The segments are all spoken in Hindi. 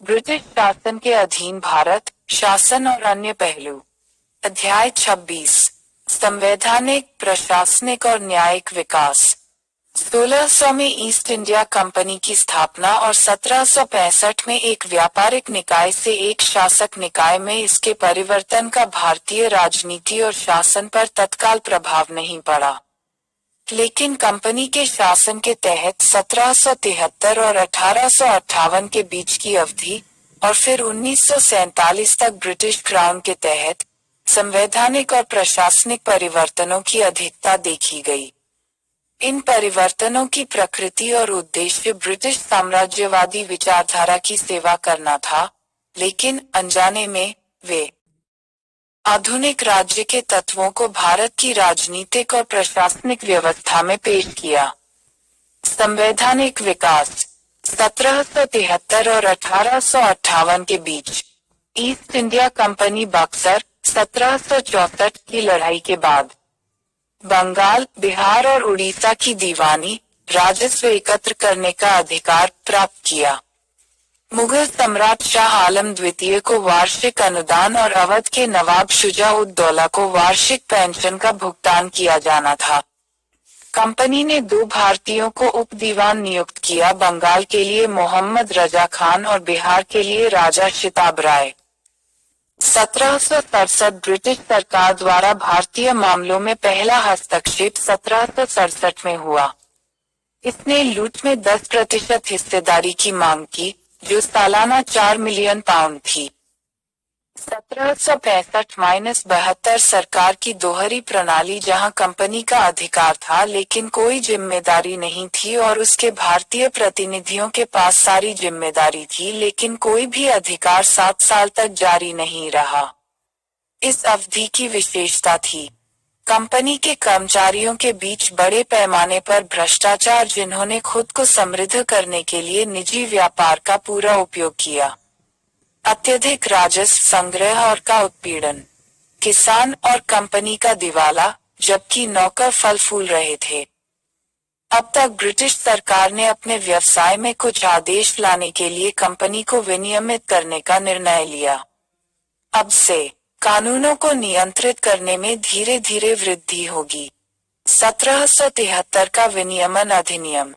ब्रिटिश शासन के अधीन भारत, शासन और अन्य पहलू। अध्याय 26। संवैधानिक, प्रशासनिक और न्यायिक विकास। 1600 में ईस्ट इंडिया कंपनी की स्थापना और 1765 में एक व्यापारिक निकाय से एक शासक निकाय में इसके परिवर्तन का भारतीय राजनीति और शासन पर तत्काल प्रभाव नहीं पड़ा। लेकिन कंपनी के शासन के तहत 1773 और 1858 के बीच की अवधि और फिर 1947 तक ब्रिटिश क्राउन के तहत संवैधानिक और प्रशासनिक परिवर्तनों की अधिकता देखी गई। इन परिवर्तनों की प्रकृति और उद्देश्य ब्रिटिश साम्राज्यवादी विचारधारा की सेवा करना था, लेकिन अनजाने में वे आधुनिक राज्य के तत्वों को भारत की राजनीतिक और प्रशासनिक व्यवस्था में पेश किया। संवैधानिक विकास। 1773 और 1858 के बीच ईस्ट इंडिया कंपनी बक्सर 1764 की लड़ाई के बाद बंगाल, बिहार और उड़ीसा की दीवानी राजस्व एकत्र करने का अधिकार प्राप्त किया। मुगल सम्राट शाह आलम द्वितीय को वार्षिक अनुदान और अवध के नवाब शुजा-उद-दौला को वार्षिक पेंशन का भुगतान किया जाना था। कंपनी ने 2 भारतीयों को उप दीवान नियुक्त किया, बंगाल के लिए मोहम्मद रजा खान और बिहार के लिए राजा शिताब राय। 1767 ब्रिटिश सरकार द्वारा भारतीय मामलों में पहला हस्तक्षेप 1767 में हुआ। इसने लूट में 10% हिस्सेदारी की मांग की, जो सालाना 4 मिलियन पाउंड थी। 1765-72 सरकार की दोहरी प्रणाली, जहां कंपनी का अधिकार था लेकिन कोई जिम्मेदारी नहीं थी, और उसके भारतीय प्रतिनिधियों के पास सारी जिम्मेदारी थी लेकिन कोई भी अधिकार 7 साल तक जारी नहीं रहा। इस अवधि की विशेषता थी कंपनी के कर्मचारियों के बीच बड़े पैमाने पर भ्रष्टाचार, जिन्होंने खुद को समृद्ध करने के लिए निजी व्यापार का पूरा उपयोग किया। अत्यधिक राजस्व संग्रह और का उत्पीड़न। किसान और कंपनी का दिवाला, जबकि नौकर फल फूल रहे थे। अब तक ब्रिटिश सरकार ने अपने व्यवसाय में कुछ आदेश लाने के लिए कंपनी को विनियमित करने का निर्णय लिया। अब से कानूनों को नियंत्रित करने में धीरे धीरे वृद्धि होगी। 1773 का विनियमन अधिनियम।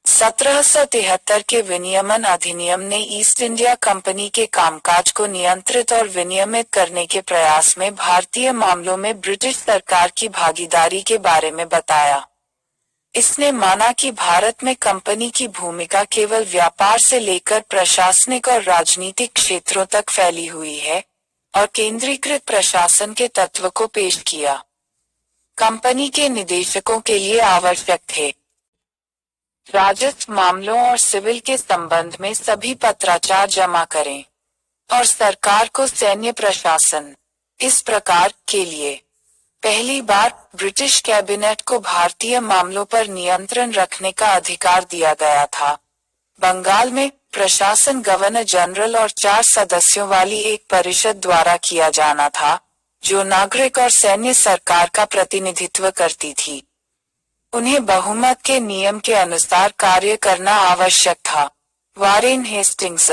1773 के विनियमन अधिनियम ने ईस्ट इंडिया कंपनी के कामकाज को नियंत्रित और विनियमित करने के प्रयास में भारतीय मामलों में ब्रिटिश सरकार की भागीदारी के बारे में बताया। इसने माना कि भारत में कंपनी की भूमिका केवल व्यापार से लेकर प्रशासनिक और राजनीतिक क्षेत्रों तक फैली हुई है, और केंद्रीकृत प्रशासन के तत्व को पेश किया। कंपनी के निदेशकों के लिए आवश्यक थे राजस्व मामलों और सिविल के संबंध में सभी पत्राचार जमा करें, और सरकार को सैन्य प्रशासन। इस प्रकार के लिए पहली बार ब्रिटिश कैबिनेट को भारतीय मामलों पर नियंत्रण रखने का अधिकार दिया गया था। बंगाल में प्रशासन गवर्नर जनरल और 4 सदस्यों वाली एक परिषद द्वारा किया जाना था, जो नागरिक और सैन्य सरकार का प्रतिनिधित्व करती थी। उन्हें बहुमत के नियम के अनुसार कार्य करना आवश्यक था। वारेन हेस्टिंग्स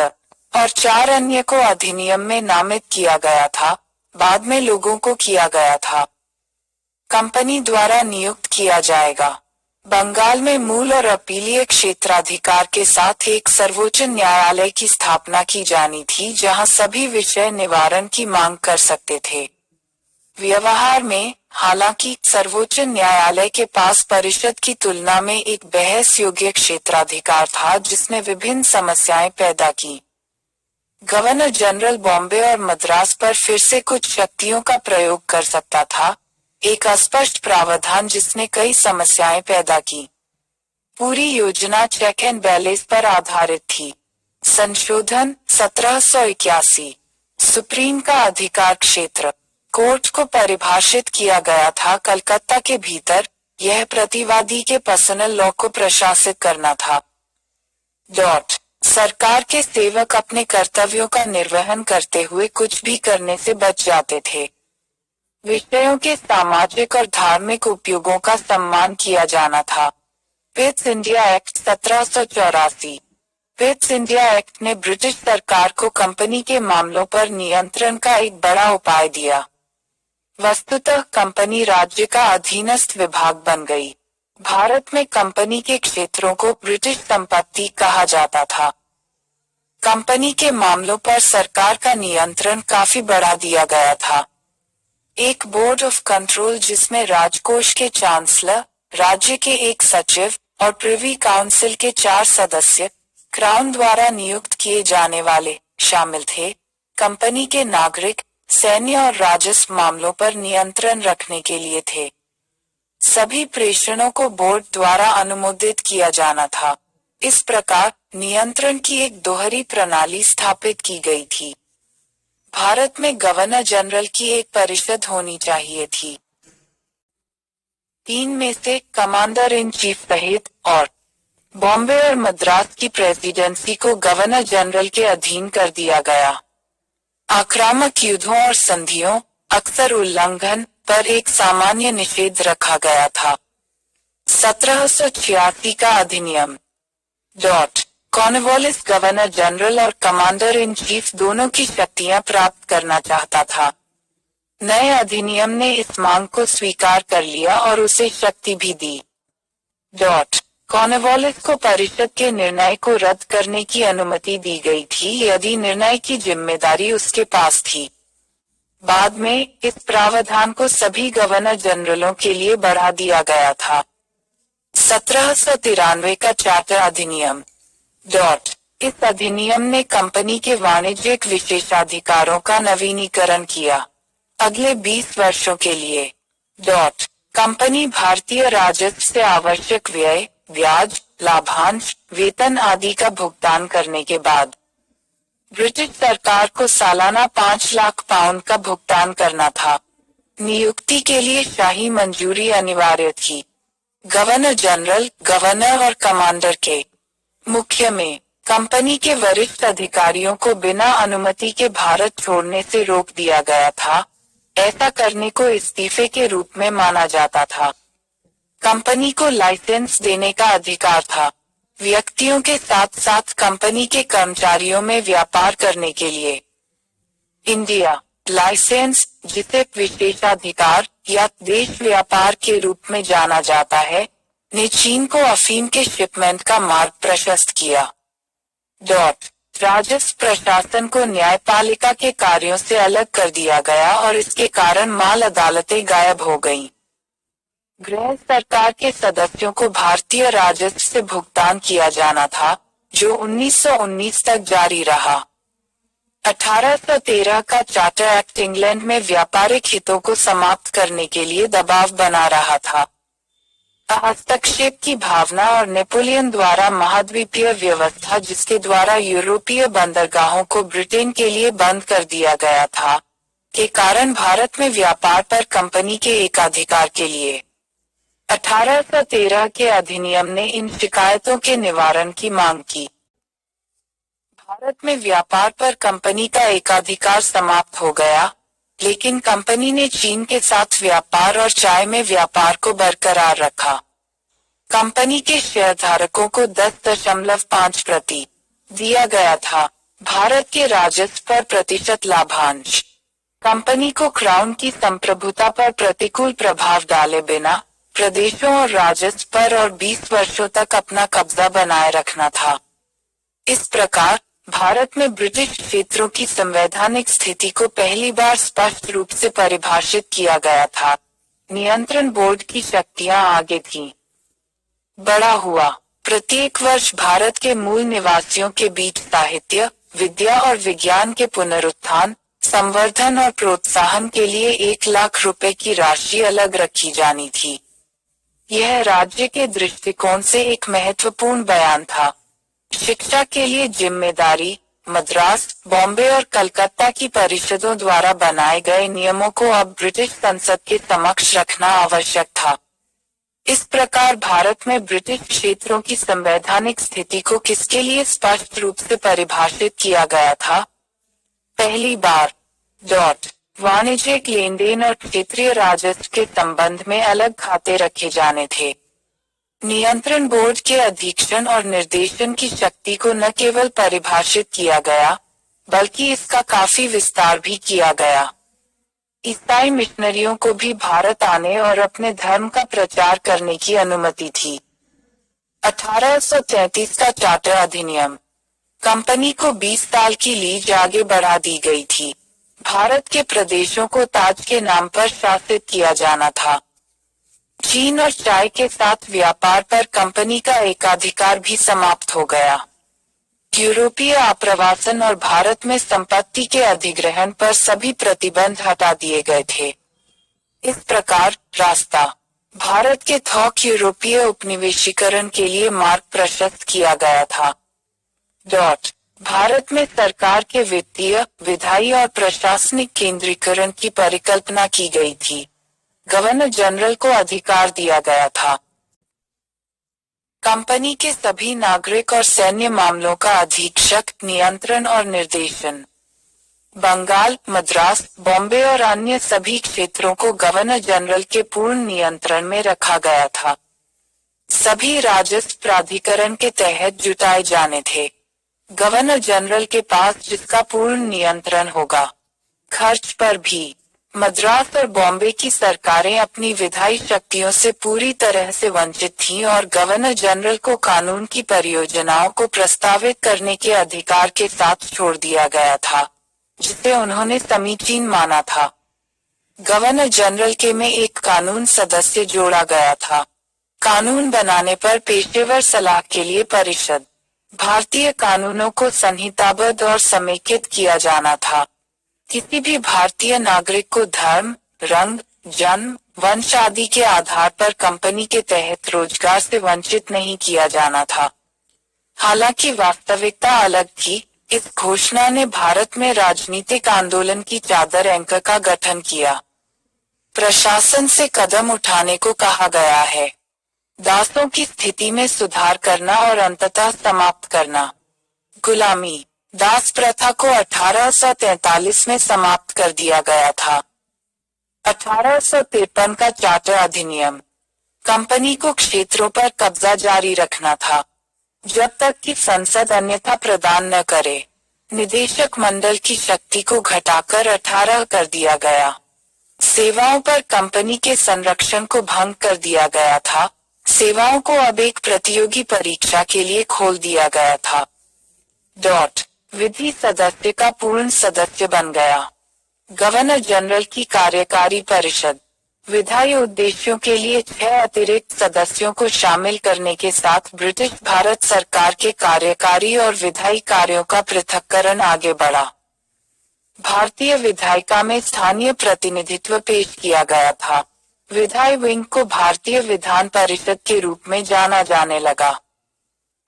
और 4 अन्य को अधिनियम में नामित किया गया था, बाद में लोगों को किया गया था। कंपनी द्वारा नियुक्त किया जाएगा। बंगाल में मूल और अपीलीय क्षेत्राधिकार के साथ एक सर्वोच्च न्यायालय की स्थापना की जानी थी, जहां सभी विषय निवारण की मांग कर सकते थे। व्यवहार में, हालांकि, सर्वोच्च न्यायालय के पास परिषद की तुलना में एक बहस योग्य क्षेत्राधिकार था, जिसने विभिन्न समस्याएं पैदा की। गवर्नर जनरल बॉम्बे और मद्रास पर फिर से कुछ शक्तियों का प्रयोग कर सकता था, एक अस्पष्ट प्रावधान जिसने कई समस्याएं पैदा की। पूरी योजना चेक एंड बैलेंस पर आधारित थी। संशोधन 1781। सुप्रीम का अधिकार क्षेत्र। कोर्ट को परिभाषित किया गया था कलकत्ता के भीतर, यह प्रतिवादी के पर्सनल लॉ को प्रशासित करना था। सरकार के सेवक अपने कर्तव्यों का निर्वहन करते हुए कुछ भी करने से बच जाते थे। विषयों के सामाजिक और धार्मिक उपयोगों का सम्मान किया जाना था। Pitt's India act 1784। Pitt's India act ने ब्रिटिश सरकार को कंपनी के मामलों पर नियंत्रण का एक बड़ा उपाय दिया। वस्तुतः कंपनी राज्य का अधीनस्थ विभाग बन गई। भारत में कंपनी के क्षेत्रों को ब्रिटिश संपत्ति कहा जाता था। कंपनी के मामलों पर सरकार का नियंत्रण काफी बढ़ा दिया गया था। एक बोर्ड ऑफ कंट्रोल जिसमें राजकोष के चांसलर, राज्य के एक सचिव और प्रिवी काउंसिल के 4 सदस्य, क्राउन द्वारा नियुक्त किए जाने वाले, शामिल थे। कंपनी के नागरिक, सैन्य और राजस्व मामलों पर नियंत्रण रखने के लिए थे। सभी प्रेषणों को बोर्ड द्वारा अनुमोदित किया जाना था। इस प्रकार नियंत्रण की एक दोहरी प्रणाली स्थापित की गई थी। भारत में गवर्नर जनरल की एक परिषद होनी चाहिए थी। 3 में से कमांडर इन चीफ सहित और बॉम्बे और मद्रास की प्रेसिडेंसी को गवर्नर जनरल के अधीन कर दिया गया। आक्रामक युद्धों और संधियों, अक्सर उल्लंघन, पर एक सामान्य निषेध रखा गया था। 1786 का अधिनियम कॉर्नवालिस गवर्नर जनरल और कमांडर इन चीफ दोनों की शक्तियां प्राप्त करना चाहता था। नए अधिनियम ने इस मांग को स्वीकार कर लिया और उसे शक्ति भी दी। कॉर्नवालिस को परिषद के निर्णय को रद्द करने की अनुमति दी गई थी यदि निर्णय की जिम्मेदारी उसके पास थी। बाद में इस प्रावधान को सभी गवर्नर जनरलों के लिए बढ़ा दिया गया था। 1793 का चार्टर अधिनियम इस अधिनियम ने कंपनी के वाणिज्यिक विशेषाधिकारों का नवीनीकरण किया। अगले 20 वर्षों के लिए कंपनी भारतीय राजस्व से आवश्यक व्यय, ब्याज, लाभांश, वेतन आदि का भुगतान करने के बाद ब्रिटिश सरकार को सालाना 5 लाख पाउंड का भुगतान करना था। नियुक्ति के लिए शाही मंजूरी अनिवार्य थी। गवर्नर जनरल, गवर्नर और कमांडर के मुख्य में कंपनी के वरिष्ठ अधिकारियों को बिना अनुमति के भारत छोड़ने से रोक दिया गया था। ऐसा करने को इस्तीफे के रूप में माना जाता था। कंपनी को लाइसेंस देने का अधिकार था, व्यक्तियों के साथ साथ कंपनी के कर्मचारियों में व्यापार करने के लिए। इंडिया लाइसेंस, जिसे विशेषाधिकार या देश व्यापार के रूप में जाना जाता है, ने चीन को अफीम के शिपमेंट का मार्ग प्रशस्त किया। राजस्व प्रशासन को न्यायपालिका के कार्यों से अलग कर दिया गया और इसके कारण माल अदालतें गायब हो गईं। गृह सरकार के सदस्यों को भारतीय राजस्व से भुगतान किया जाना था, जो 1919 तक जारी रहा। 1813 का चार्टर एक्ट इंग्लैंड में व्यापारिक हितों को समाप्त करने के लिए दबाव बना रहा था। हस्तक्षेप की भावना और नेपोलियन द्वारा महाद्वीपीय व्यवस्था, जिसके द्वारा यूरोपीय बंदरगाहों को ब्रिटेन के लिए बंद कर दिया गया था, के कारण भारत में व्यापार पर कंपनी के एकाधिकार के लिए 1813 के अधिनियम ने इन शिकायतों के निवारण की मांग की। भारत में व्यापार पर कंपनी का एकाधिकार समाप्त हो गया, लेकिन कंपनी ने चीन के साथ व्यापार और चाय में व्यापार को बरकरार रखा। कंपनी के शेयरधारकों को 10.5% दिया गया था। भारत के राजस्व पर प्रतिशत लाभांश कंपनी को क्राउन की संप्रभुता पर प्रतिकूल प्रभाव डाले बिना प्रदेशों और राजस्व पर और 20 वर्षों तक अपना कब्जा बनाए रखना था। इस प्रकार भारत में ब्रिटिश क्षेत्रों की संवैधानिक स्थिति को पहली बार स्पष्ट रूप से परिभाषित किया गया था। नियंत्रण बोर्ड की शक्तियां आगे थीं। बड़ा हुआ। प्रत्येक वर्ष भारत के मूल निवासियों के बीच साहित्य, विद्या और विज्ञान के पुनरुत्थान, संवर्धन और प्रोत्साहन के लिए 1 लाख रुपए की राशि अलग रखी जानी थी। यह राज्य के दृष्टिकोण से एक महत्वपूर्ण बयान था। शिक्षा के लिए जिम्मेदारी मद्रास, बॉम्बे और कलकत्ता की परिषदों द्वारा बनाए गए नियमों को अब ब्रिटिश संसद के समक्ष रखना आवश्यक था। इस प्रकार भारत में ब्रिटिश क्षेत्रों की संवैधानिक स्थिति को किसके लिए स्पष्ट रूप से परिभाषित किया गया था? पहली बार वाणिज्यिक लेन देन और क्षेत्रीय राजस्व के संबंध में अलग खाते रखे जाने थे। नियंत्रण बोर्ड के अधीक्षण और निर्देशन की शक्ति को न केवल परिभाषित किया गया, बल्कि इसका काफी विस्तार भी किया गया। ईसाई मिशनरियों को भी भारत आने और अपने धर्म का प्रचार करने की अनुमति थी। 1833 का चार्टर अधिनियम। कंपनी को 20 साल की लीज आगे बढ़ा दी गई थी। भारत के प्रदेशों को ताज के नाम पर शासित किया जाना था। चीन और चाय के साथ व्यापार पर कंपनी का एकाधिकार भी समाप्त हो गया। यूरोपीय आप्रवासन और भारत में संपत्ति के अधिग्रहण पर सभी प्रतिबंध हटा दिए गए थे। इस प्रकार रास्ता भारत के थोक यूरोपीय उपनिवेशीकरण के लिए मार्ग प्रशस्त किया गया था। भारत में सरकार के वित्तीय, विधायी और प्रशासनिक केंद्रीकरण की परिकल्पना की गई थी। गवर्नर जनरल को अधिकार दिया गया था। कंपनी के सभी नागरिक और सैन्य मामलों का अधीक्षक, नियंत्रण और निर्देशन बंगाल, मद्रास, बॉम्बे और अन्य सभी क्षेत्रों को गवर्नर जनरल के पूर्ण नियंत्रण में रखा गया था। सभी राजस्व प्राधिकरण के तहत जुटाए जाने थे। गवर्नर जनरल के पास जिसका पूर्ण नियंत्रण होगा। खर्च पर भी मद्रास और बॉम्बे की सरकारें अपनी विधायी शक्तियों से पूरी तरह से वंचित थीं और गवर्नर जनरल को कानून की परियोजनाओं को प्रस्तावित करने के अधिकार के साथ छोड़ दिया गया था, जिसे उन्होंने समीचीन माना था। गवर्नर जनरल के में एक कानून सदस्य जोड़ा गया था। कानून बनाने पर पेशेवर सलाह के लिए परिषद। भारतीय कानूनों को संहिताबद्ध और समेकित किया जाना था। किसी भी भारतीय नागरिक को धर्म, रंग, जन्म, वंश आदि के आधार पर कंपनी के तहत रोजगार से वंचित नहीं किया जाना था। हालांकि वास्तविकता अलग थी। इस घोषणा ने भारत में राजनीतिक आंदोलन की चादर एंकर का गठन किया। प्रशासन से कदम उठाने को कहा गया है। दासों की स्थिति में सुधार करना और अंततः समाप्त करना। गुलामी। दास प्रथा को 1843 में समाप्त कर दिया गया था। 1853 का चार्टर अधिनियम। कंपनी को क्षेत्रों पर कब्जा जारी रखना था, जब तक कि संसद अन्यथा प्रदान न करे। निदेशक मंडल की शक्ति को घटाकर 18 कर दिया गया। सेवाओं पर कंपनी के संरक्षण को भंग कर दिया गया था। सेवाओं को अब एक प्रतियोगी परीक्षा के लिए खोल दिया गया था। विधि सदस्य का पूर्ण सदस्य बन गया। गवर्नर जनरल की कार्यकारी परिषद। विधायी उद्देश्यों के लिए 6 अतिरिक्त सदस्यों को शामिल करने के साथ ब्रिटिश भारत सरकार के कार्यकारी और विधायी कार्यों का पृथक्करण आगे बढ़ा। भारतीय विधायिका में स्थानीय प्रतिनिधित्व पेश किया गया था। विधायी विंग को भारतीय विधान परिषद के रूप में जाना जाने लगा।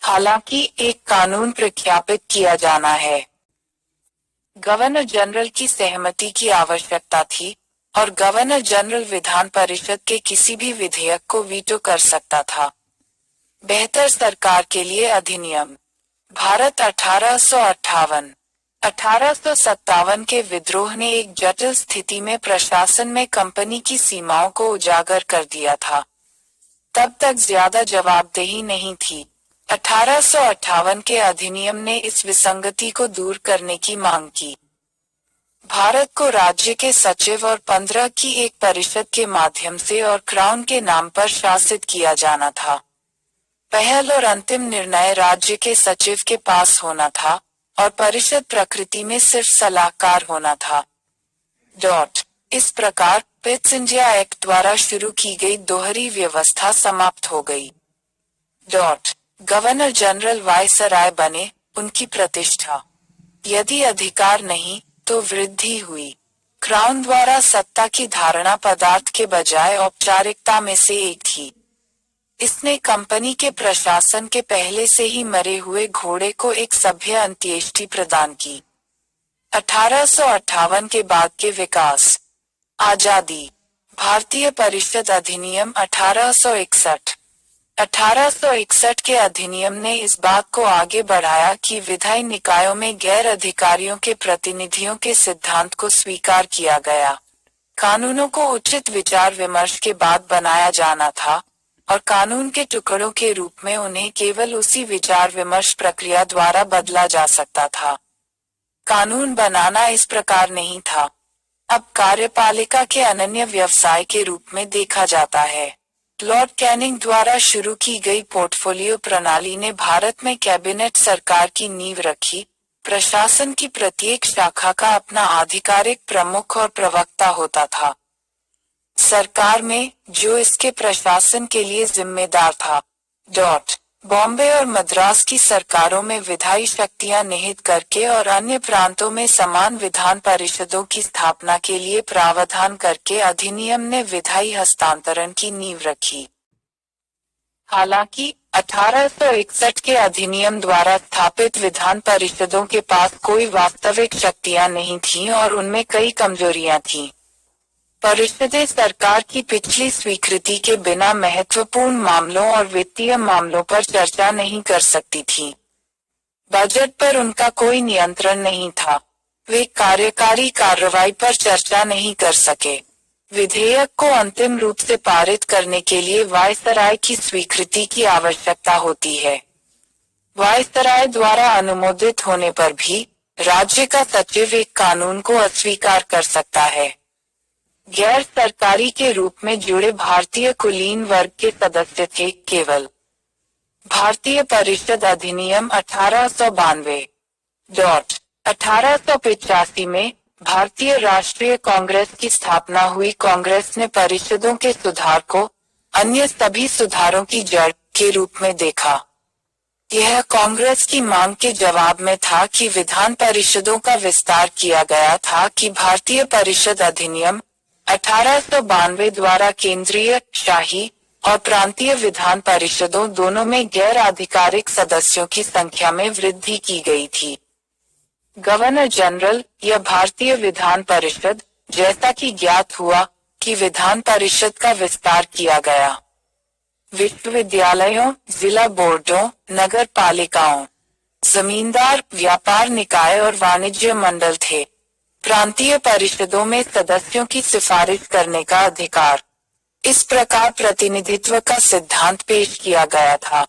हालांकि एक कानून प्रख्यापित किया जाना है। गवर्नर जनरल की सहमति की आवश्यकता थी और गवर्नर जनरल विधान परिषद के किसी भी विधेयक को वीटो कर सकता था। बेहतर सरकार के लिए अधिनियम। भारत 1858। 1857 के विद्रोह ने एक जटिल स्थिति में प्रशासन में कंपनी की सीमाओं को उजागर कर दिया था। तब तक ज्यादा जवाबदेही नहीं थी। 1858 के अधिनियम ने इस विसंगति को दूर करने की मांग की। भारत को राज्य के सचिव और 15 की एक परिषद के माध्यम से और क्राउन के नाम पर शासित किया जाना था। पहल और अंतिम निर्णय राज्य के सचिव के पास होना था और परिषद प्रकृति में सिर्फ सलाहकार होना था। इस प्रकार पिट्स इंडिया एक्ट द्वारा शुरू की गई दोहरी व्यवस्था समाप्त हो गई। गवर्नर जनरल वायसराय बने, उनकी प्रतिष्ठा। यदि अधिकार नहीं तो वृद्धि हुई। क्राउन द्वारा सत्ता की धारणा पदार्थ के बजाय औपचारिकता में से एक थी। इसने कंपनी के प्रशासन के पहले से ही मरे हुए घोड़े को एक सभ्य अंत्येष्टि प्रदान की। 1858 के बाद के विकास। आजादी। भारतीय परिषद अधिनियम 1861। 1861 के अधिनियम ने इस बात को आगे बढ़ाया कि विधायी निकायों में गैर अधिकारियों के प्रतिनिधियों के सिद्धांत को स्वीकार किया गया। कानूनों को उचित विचार विमर्श के बाद बनाया जाना था और कानून के टुकड़ों के रूप में उन्हें केवल उसी विचार विमर्श प्रक्रिया द्वारा बदला जा सकता था। कानून बनाना इस प्रकार नहीं था, अब कार्यपालिका के अनन्य व्यवसाय के रूप में देखा जाता है। लॉर्ड कैनिंग द्वारा शुरू की गई पोर्टफोलियो प्रणाली ने भारत में कैबिनेट सरकार की नींव रखी। प्रशासन की प्रत्येक शाखा का अपना आधिकारिक प्रमुख और प्रवक्ता होता था। सरकार में, जो इसके प्रशासन के लिए जिम्मेदार था। बॉम्बे और मद्रास की सरकारों में विधायी शक्तियां निहित करके और अन्य प्रांतों में समान विधान परिषदों की स्थापना के लिए प्रावधान करके अधिनियम ने विधायी हस्तांतरण की नींव रखी। हालांकि 1861 के अधिनियम द्वारा स्थापित विधान परिषदों के पास कोई वास्तविक शक्तियां नहीं थीं और उनमें कई कमजोरियां थीं। परिषदें सरकार की पिछली स्वीकृति के बिना महत्वपूर्ण मामलों और वित्तीय मामलों पर चर्चा नहीं कर सकती थीं। बजट पर उनका कोई नियंत्रण नहीं था। वे कार्यकारी कार्रवाई पर चर्चा नहीं कर सके। विधेयक को अंतिम रूप से पारित करने के लिए वायसराय की स्वीकृति की आवश्यकता होती है। वायसराय द्वारा अनुमोदित होने पर भी राज्य का सचिव एक कानून को अस्वीकार कर सकता है। गैर सरकारी के रूप में जुड़े भारतीय कुलीन वर्ग के सदस्य थे केवल। भारतीय परिषद अधिनियम 1892। 1885 में भारतीय राष्ट्रीय कांग्रेस की स्थापना हुई। कांग्रेस ने परिषदों के सुधार को अन्य सभी सुधारों की जड़ के रूप में देखा। यह कांग्रेस की मांग के जवाब में था कि विधान परिषदों का विस्तार किया गया था कि भारतीय परिषद अधिनियम 1892 द्वारा केंद्रीय, शाही और प्रांतीय विधान परिषदों दोनों में गैर आधिकारिक सदस्यों की संख्या में वृद्धि की गई थी। गवर्नर जनरल या भारतीय विधान परिषद, जैसा कि ज्ञात हुआ कि विधान परिषद का विस्तार किया गया। विश्वविद्यालयों, जिला बोर्डों, नगर पालिकाओं, जमींदार, व्यापार निकाय और वाणिज्य मंडल थे। प्रांतीय परिषदों में सदस्यों की सिफारिश करने का अधिकार। इस प्रकार प्रतिनिधित्व का सिद्धांत पेश किया गया था।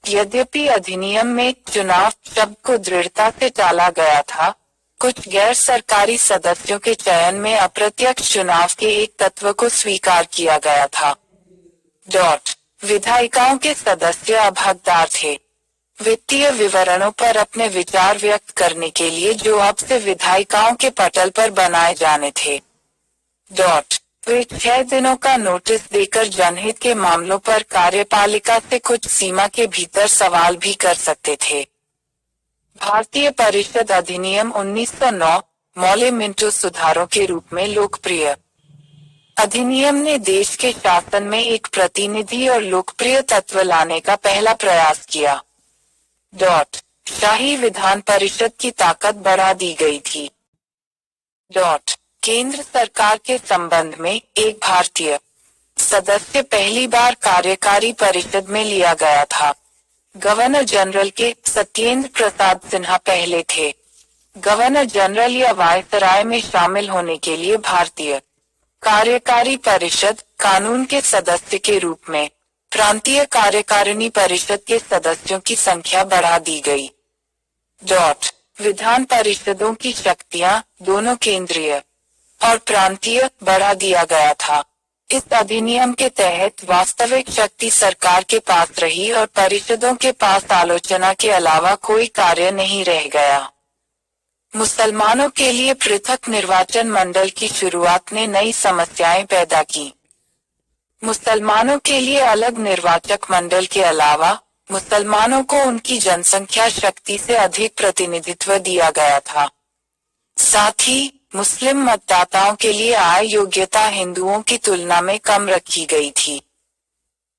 यद्यपि अधिनियम में चुनाव शब्द को दृढ़ता से टाला गया था, कुछ गैर सरकारी सदस्यों के चयन में अप्रत्यक्ष चुनाव के एक तत्व को स्वीकार किया गया था। विधायिकाओं के सदस्य अब हकदार थे वित्तीय विवरणों पर अपने विचार व्यक्त करने के लिए जो अब से विधायिकाओं के पटल पर बनाए जाने थे। वे 6 दिनों का नोटिस देकर जनहित के मामलों पर कार्यपालिका से कुछ सीमा के भीतर सवाल भी कर सकते थे। भारतीय परिषद अधिनियम 1909 मौले मिंटो सुधारों के रूप में लोकप्रिय। अधिनियम ने देश के शासन में एक प्रतिनिधि और लोकप्रिय तत्व लाने का पहला प्रयास किया। शाही विधान परिषद की ताकत बढ़ा दी गई थी। केंद्र सरकार के संबंध में एक भारतीय सदस्य पहली बार कार्यकारी परिषद में लिया गया था। गवर्नर जनरल के सत्येंद्र प्रसाद सिन्हा पहले थे। गवर्नर जनरल या वायसराय में शामिल होने के लिए भारतीय कार्यकारी परिषद कानून के सदस्य के रूप में प्रांतीय कार्यकारिणी परिषद के सदस्यों की संख्या बढ़ा दी गई। विधान परिषदों की शक्तियां दोनों केंद्रीय और प्रांतीय बढ़ा दिया गया था। इस अधिनियम के तहत वास्तविक शक्ति सरकार के पास रही और परिषदों के पास आलोचना के अलावा कोई कार्य नहीं रह गया। मुसलमानों के लिए पृथक निर्वाचन मंडल की शुरुआत ने नई समस्याएं पैदा की। मुसलमानों के लिए अलग निर्वाचक मंडल के अलावा मुसलमानों को उनकी जनसंख्या शक्ति से अधिक प्रतिनिधित्व दिया गया था। साथ ही मुस्लिम मतदाताओं के लिए आय योग्यता हिंदुओं की तुलना में कम रखी गई थी।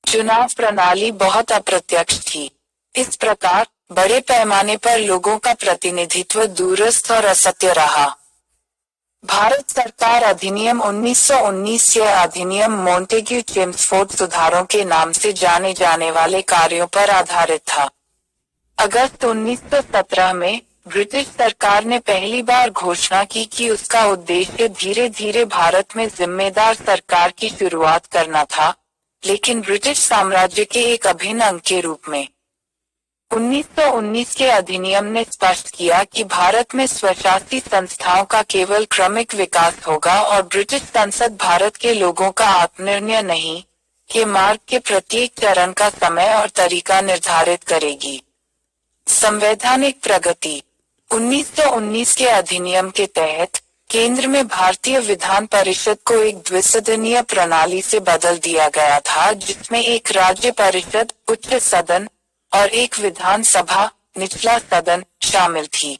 चुनाव प्रणाली बहुत अप्रत्यक्ष थी। इस प्रकार बड़े पैमाने पर लोगों का प्रतिनिधित्व दूरस्थ और असत्य रहा। भारत सरकार अधिनियम 1919 यह अधिनियम मोंटेग्यू चेम्सफोर्ड सुधारों के नाम से जाने जाने वाले कार्यों पर आधारित था। अगस्त 1917 में ब्रिटिश सरकार ने पहली बार घोषणा की कि उसका उद्देश्य धीरे धीरे भारत में जिम्मेदार सरकार की शुरुआत करना था, लेकिन ब्रिटिश साम्राज्य के एक अभिन्न अंग के रूप में। 1919 के अधिनियम ने स्पष्ट किया कि भारत में स्वशासी संस्थाओं का केवल क्रमिक विकास होगा और ब्रिटिश संसद भारत के लोगों का आत्मनिर्णय नहीं के मार्ग के प्रत्येक चरण का समय और तरीका निर्धारित करेगी। संवैधानिक प्रगति। 1919 के अधिनियम के तहत केंद्र में भारतीय विधान परिषद को एक द्विसदनीय प्रणाली से बदल दिया गया था, जिसमें एक राज्य परिषद उच्च सदन और एक विधानसभा निचला सदन शामिल थी।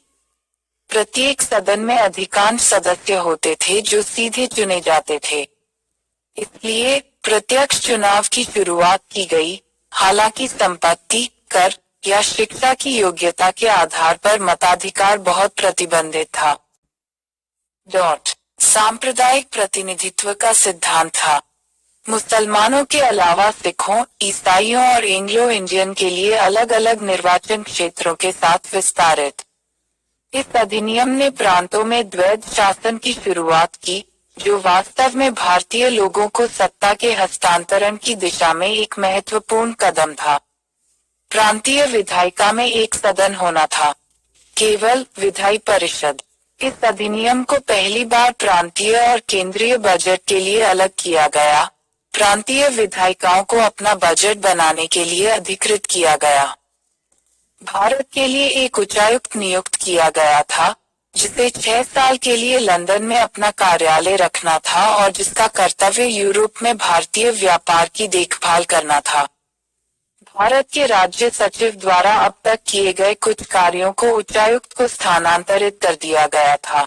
प्रत्येक सदन में अधिकांश सदस्य होते थे जो सीधे चुने जाते थे, इसलिए प्रत्यक्ष चुनाव की शुरुआत की गई। हालांकि संपत्ति, कर या शिक्षा की योग्यता के आधार पर मताधिकार बहुत प्रतिबंधित था। सांप्रदायिक प्रतिनिधित्व का सिद्धांत था। मुसलमानों के अलावा सिखों, ईसाइयों और एंग्लो इंडियन के लिए अलग अलग निर्वाचन क्षेत्रों के साथ विस्तारित। इस अधिनियम ने प्रांतों में द्वैध शासन की शुरुआत की, जो वास्तव में भारतीय लोगों को सत्ता के हस्तांतरण की दिशा में एक महत्वपूर्ण कदम था। प्रांतीय विधायिका में एक सदन होना था, केवल विधायी परिषद। इस अधिनियम को पहली बार प्रांतीय और केंद्रीय बजट के लिए अलग किया गया। प्रांतीय विधायिकाओं को अपना बजट बनाने के लिए अधिकृत किया गया। भारत के लिए एक उच्चायुक्त नियुक्त किया गया था, जिसे 6 साल के लिए लंदन में अपना कार्यालय रखना था और जिसका कर्तव्य यूरोप में भारतीय व्यापार की देखभाल करना था। भारत के राज्य सचिव द्वारा अब तक किए गए कुछ कार्यों को उच्चायुक्त को स्थानांतरित कर दिया गया था।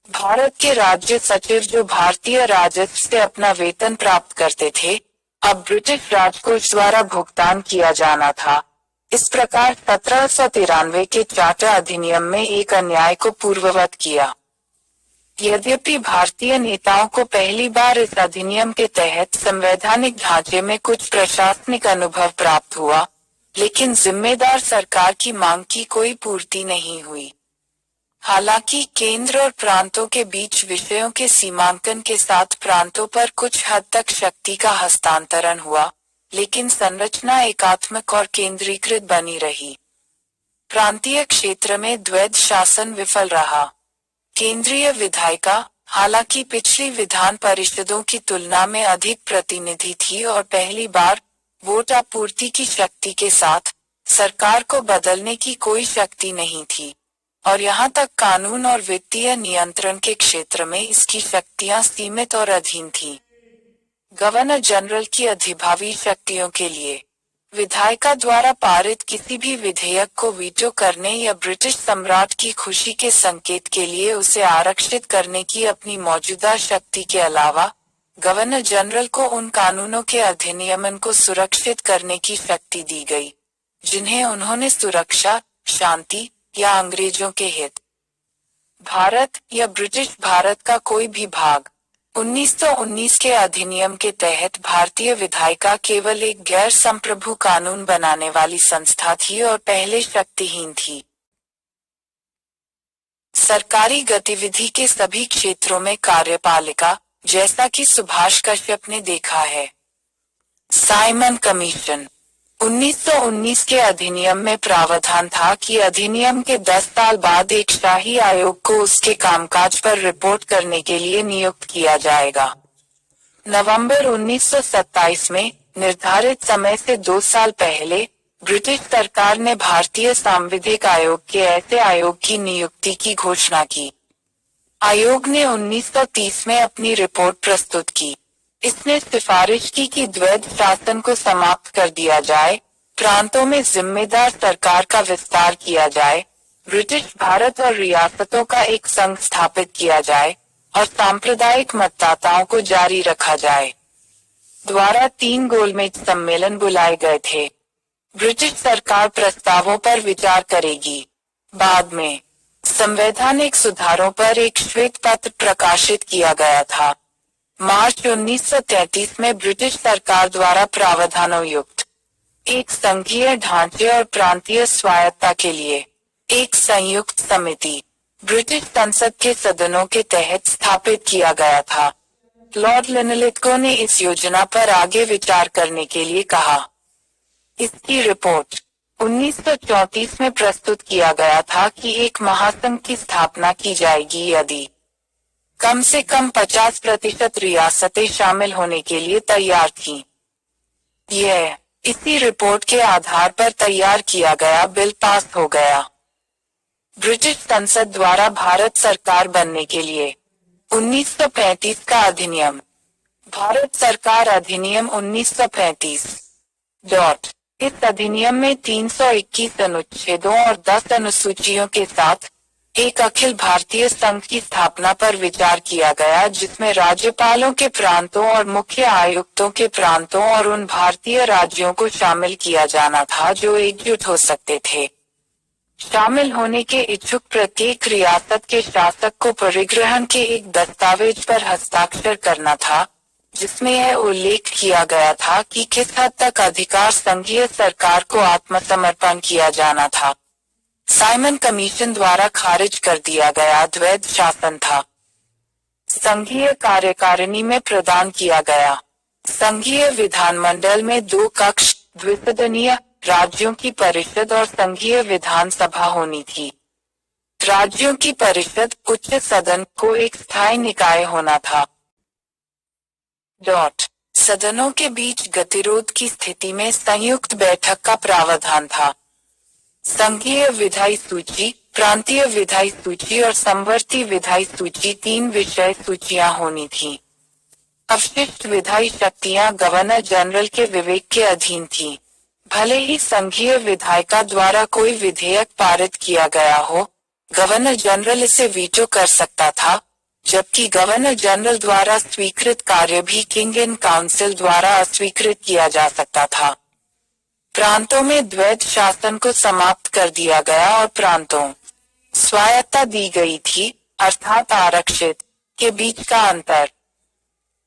भारत के राज्य सचिव, जो भारतीय राजस्व से अपना वेतन प्राप्त करते थे, अब ब्रिटिश राजकोष द्वारा भुगतान किया जाना था। इस प्रकार 1793 के चार्टर अधिनियम में एक अन्याय को पूर्ववत किया। यद्यपि भारतीय नेताओं को पहली बार इस अधिनियम के तहत संवैधानिक ढांचे में कुछ प्रशासनिक अनुभव प्राप्त हुआ, लेकिन जिम्मेदार सरकार की मांग की कोई पूर्ति नहीं हुई। हालांकि केंद्र और प्रांतों के बीच विषयों के सीमांकन के साथ प्रांतों पर कुछ हद तक शक्ति का हस्तांतरण हुआ, लेकिन संरचना एकात्मक और केंद्रीकृत बनी रही। प्रांतीय क्षेत्र में द्वैध शासन विफल रहा। केंद्रीय विधायिका, हालांकि पिछली विधान परिषदों की तुलना में अधिक प्रतिनिधि थी और पहली बार वोट आपूर्ति की शक्ति के साथ सरकार को बदलने की कोई शक्ति नहीं थी, और यहाँ तक कानून और वित्तीय नियंत्रण के क्षेत्र में इसकी शक्तियां सीमित और अधीन थीं। गवर्नर जनरल की अधिभावी शक्तियों के लिए विधायिका द्वारा पारित किसी भी विधेयक को वीटो करने या ब्रिटिश सम्राट की खुशी के संकेत के लिए उसे आरक्षित करने की अपनी मौजूदा शक्ति के अलावा गवर्नर जनरल को उन कानूनों के अधिनियमन को सुरक्षित करने की शक्ति दी गई, जिन्हें उन्होंने सुरक्षा, शांति या अंग्रेजों के हित। भारत या ब्रिटिश भारत का कोई भी भाग। 1919 के अधिनियम के तहत भारतीय विधायिका केवल एक गैर संप्रभु कानून बनाने वाली संस्था थी और पहले शक्तिहीन थी। सरकारी गतिविधि के सभी क्षेत्रों में कार्यपालिका, जैसा कि सुभाष कश्यप ने देखा है। Simon commission. 1919 के अधिनियम में प्रावधान था कि अधिनियम के 10 साल बाद एक शाही आयोग को उसके कामकाज पर रिपोर्ट करने के लिए नियुक्त किया जाएगा। नवंबर 1927 में निर्धारित समय से 2 साल पहले ब्रिटिश सरकार ने भारतीय सांविधिक आयोग के ऐसे आयोग की नियुक्ति की घोषणा की। आयोग ने 1930 में अपनी रिपोर्ट प्रस्तुत की। इसने सिफारिश की कि द्वैध शासन को समाप्त कर दिया जाए, प्रांतों में जिम्मेदार सरकार का विस्तार किया जाए, ब्रिटिश भारत और रियासतों का एक संघ स्थापित किया जाए और सांप्रदायिक मतदाताओं को जारी रखा जाए। द्वारा 3 गोलमेज सम्मेलन बुलाए गए थे। ब्रिटिश सरकार प्रस्तावों पर विचार करेगी। बाद में संवैधानिक सुधारों पर एक श्वेत पत्र प्रकाशित किया गया था। मार्च 1933 में ब्रिटिश सरकार द्वारा प्रावधानों युक्त एक संघीय ढांचे और प्रांतीय स्वायत्तता के लिए एक संयुक्त समिति ब्रिटिश संसद के सदनों के तहत स्थापित किया गया था। लॉर्ड लिनलिथगो ने इस योजना पर आगे विचार करने के लिए कहा। इसकी रिपोर्ट 1934 में प्रस्तुत किया गया था कि एक महासंघ की स्थापना की जाएगी यदि कम से कम 50% रियासतें शामिल होने के लिए तैयार थीं। यह इसी रिपोर्ट के आधार पर तैयार किया गया बिल पास हो गया। ब्रिटिश संसद द्वारा भारत सरकार बनने के लिए 1935 का अधिनियम, भारत सरकार अधिनियम 1935। इस अधिनियम में 321 अनुच्छेदों और 10 अनुसूचियों के साथ एक अखिल भारतीय संघ की स्थापना पर विचार किया गया, जिसमें राज्यपालों के प्रांतों और मुख्य आयुक्तों के प्रांतों और उन भारतीय राज्यों को शामिल किया जाना था जो एकजुट हो सकते थे। शामिल होने के इच्छुक प्रत्येक रियासत के शासक को परिग्रहण के एक दस्तावेज पर हस्ताक्षर करना था, जिसमें यह उल्लेख किया गया था कि किस हद तक अधिकार संघीय सरकार को आत्मसमर्पण किया जाना था। साइमन कमीशन द्वारा खारिज कर दिया गया द्वैध शासन था। संघीय कार्यकारिणी में प्रदान किया गया। संघीय विधानमंडल में 2 कक्ष, द्विसदनीय, राज्यों की परिषद और संघीय विधानसभा होनी थी। राज्यों की परिषद, उच्च सदन को एक स्थायी निकाय होना था। सदनों के बीच गतिरोध की स्थिति में संयुक्त बैठक का प्रावधान था। संघीय विधायी सूची, प्रांतीय विधायी सूची और समवर्ती विधायी सूची 3 विषय सूचियां होनी थीं। अवशिष्ट विधायी शक्तियां गवर्नर जनरल के विवेक के अधीन थीं। भले ही संघीय विधायिका द्वारा कोई विधेयक पारित किया गया हो, गवर्नर जनरल इसे वीटो कर सकता था, जबकि गवर्नर जनरल द्वारा स्वीकृत कार्य भी किंग इन काउंसिल द्वारा अस्वीकृत किया जा सकता था। प्रांतों में द्वैध शासन को समाप्त कर दिया गया और प्रांतों स्वायत्तता दी गई थी, अर्थात आरक्षित के बीच का अंतर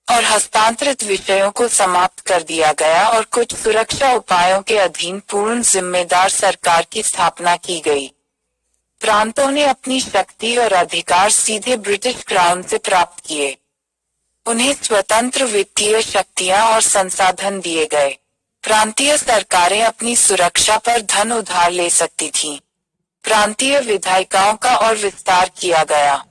और हस्तांतरित विषयों को समाप्त कर दिया गया और कुछ सुरक्षा उपायों के अधीन पूर्ण जिम्मेदार सरकार की स्थापना की गई। प्रांतों ने अपनी शक्ति और अधिकार सीधे ब्रिटिश क्राउन से प्राप्त किए। उन्हें स्वतंत्र वित्तीय शक्तियां और संसाधन दिए गए। प्रांतीय सरकारें अपनी सुरक्षा पर धन उधार ले सकती थीं। प्रांतीय विधायिकाओं का और विस्तार किया गया।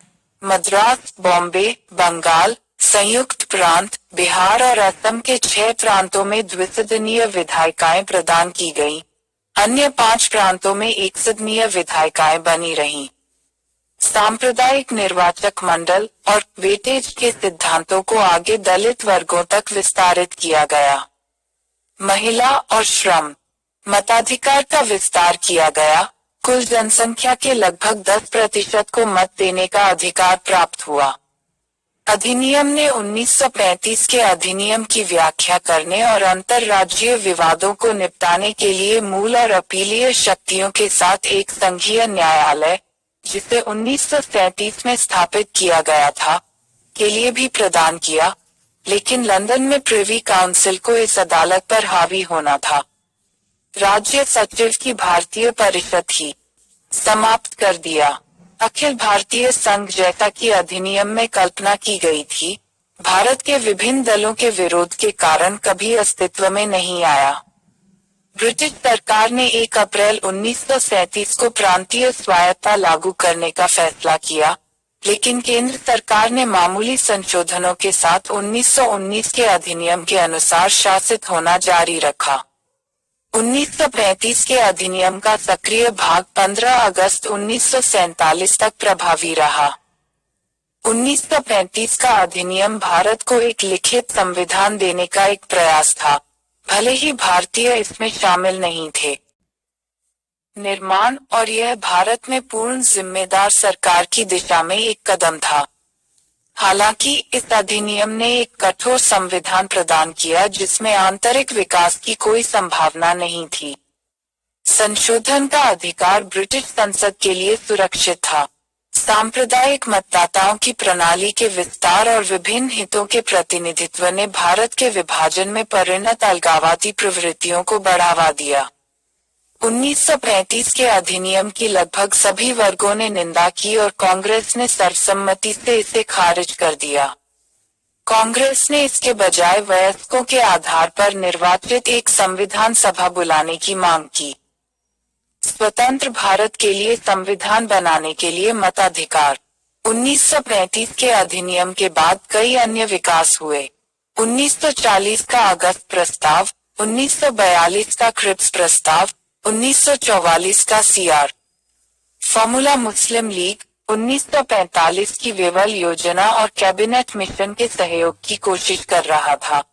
मद्रास, बॉम्बे, बंगाल, संयुक्त प्रांत, बिहार और असम के 6 प्रांतों में द्विसदनीय विधायिकाएं प्रदान की गईं। अन्य 5 प्रांतों में एकसदनीय विधायिकाएं बनी रहीं। सांप्रदायिक निर्वाचक मंडल और वेटेज के सिद्धांतों को आगे दलित वर्गों तक विस्तारित किया गया। महिला और श्रम मताधिकार का विस्तार किया गया। कुल जनसंख्या के लगभग 10% को मत देने का अधिकार प्राप्त हुआ। अधिनियम ने 1935 के अधिनियम की व्याख्या करने और अंतर्राज्यीय विवादों को निपटाने के लिए मूल और अपीलीय शक्तियों के साथ एक संघीय न्यायालय, जिसे 1937 में स्थापित किया गया था, के लिए भी प्रदान किया, लेकिन लंदन में प्रिवी काउंसिल को इस अदालत पर हावी होना था। राज्य सचिव की भारतीय परिषद ही समाप्त कर दिया। अखिल भारतीय संघ, जैसा कि अधिनियम में कल्पना की गई थी, भारत के विभिन्न दलों के विरोध के कारण कभी अस्तित्व में नहीं आया। ब्रिटिश सरकार ने 1 अप्रैल 1937 को प्रांतीय स्वायत्तता लागू करने का फैसला किया, लेकिन केंद्र सरकार ने मामूली संशोधनों के साथ 1919 के अधिनियम के अनुसार शासित होना जारी रखा। 1935 के अधिनियम का सक्रिय भाग 15 अगस्त 1947 तक प्रभावी रहा। 1935 का अधिनियम भारत को एक लिखित संविधान देने का एक प्रयास था, भले ही भारतीय इसमें शामिल नहीं थे। निर्माण और यह भारत में पूर्ण जिम्मेदार सरकार की दिशा में एक कदम था। हालांकि इस अधिनियम ने एक कठोर संविधान प्रदान किया जिसमें आंतरिक विकास की कोई संभावना नहीं थी। संशोधन का अधिकार ब्रिटिश संसद के लिए सुरक्षित था। सांप्रदायिक मतदाताओं की प्रणाली के विस्तार और विभिन्न हितों के प्रतिनिधित्व ने भारत के विभाजन में परिणत अलगाववादी प्रवृत्तियों को बढ़ावा दिया। 1935 के अधिनियम की लगभग सभी वर्गों ने निंदा की और कांग्रेस ने सर्वसम्मति से इसे खारिज कर दिया। कांग्रेस ने इसके बजाय वयस्कों के आधार पर निर्वाचित एक संविधान सभा बुलाने की मांग की। स्वतंत्र भारत के लिए संविधान बनाने के लिए मताधिकार। 1935 के अधिनियम के बाद कई अन्य विकास हुए। 1940 का अगस्त प्रस्ताव, 1942 का क्रिप्स प्रस्ताव, 1944 का सीआर फॉर्मूला, मुस्लिम लीग 1945 की वेवल योजना और कैबिनेट मिशन के सहयोग की कोशिश कर रहा था।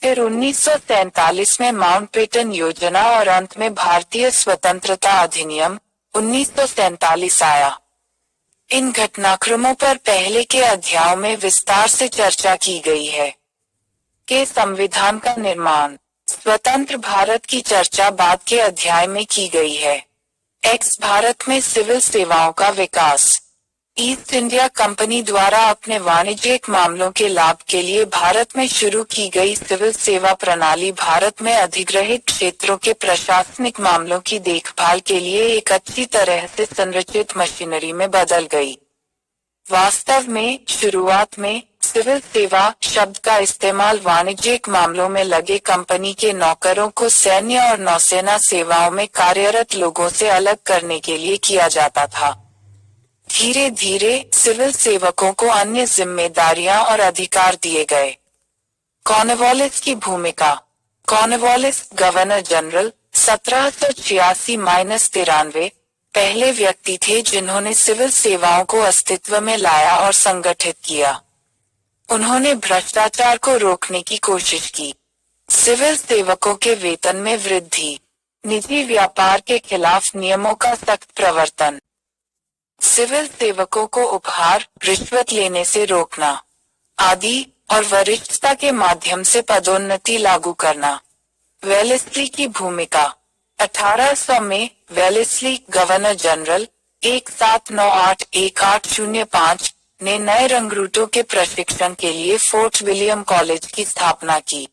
फिर 1947 में माउंटबेटन योजना और अंत में भारतीय स्वतंत्रता अधिनियम 1947 आया। इन घटनाक्रमों पर पहले के अध्यायों में विस्तार से चर्चा की गई है। के संविधान का निर्माण, स्वतंत्र भारत की चर्चा बाद के अध्याय में की गई है। भारत में सिविल सेवाओं का विकास। ईस्ट इंडिया कंपनी द्वारा अपने वाणिज्यिक मामलों के लाभ के लिए भारत में शुरू की गई सिविल सेवा प्रणाली भारत में अधिग्रहित क्षेत्रों के प्रशासनिक मामलों की देखभाल के लिए एक अच्छी तरह से संरचित मशीनरी में बदल गई। वास्तव में शुरुआत में सिविल सेवा शब्द का इस्तेमाल वाणिज्यिक मामलों में लगे कंपनी के नौकरों को सैन्य और नौसेना सेवाओं में कार्यरत लोगों से अलग करने के लिए किया जाता था। धीरे धीरे सिविल सेवकों को अन्य जिम्मेदारियां और अधिकार दिए गए। कॉर्नवालिस की भूमिका। कॉर्नवालिस गवर्नर जनरल 1786-93 पहले व्यक्ति थे जिन्होंने सिविल सेवाओं को अस्तित्व में लाया और संगठित किया। उन्होंने भ्रष्टाचार को रोकने की कोशिश की, सिविल सेवकों के वेतन में वृद्धि, निजी व्यापार के खिलाफ नियमों का सख्त प्रवर्तन, सिविल सेवकों को उपहार, रिश्वत लेने से रोकना आदि और वरिष्ठता के माध्यम से पदोन्नति लागू करना। वेलेस्ली की भूमिका। 1800 में वेलेस्ली गवर्नर जनरल 1798-1805 ने नए रंगरूटों के प्रशिक्षण के लिए फोर्ट विलियम कॉलेज की स्थापना की।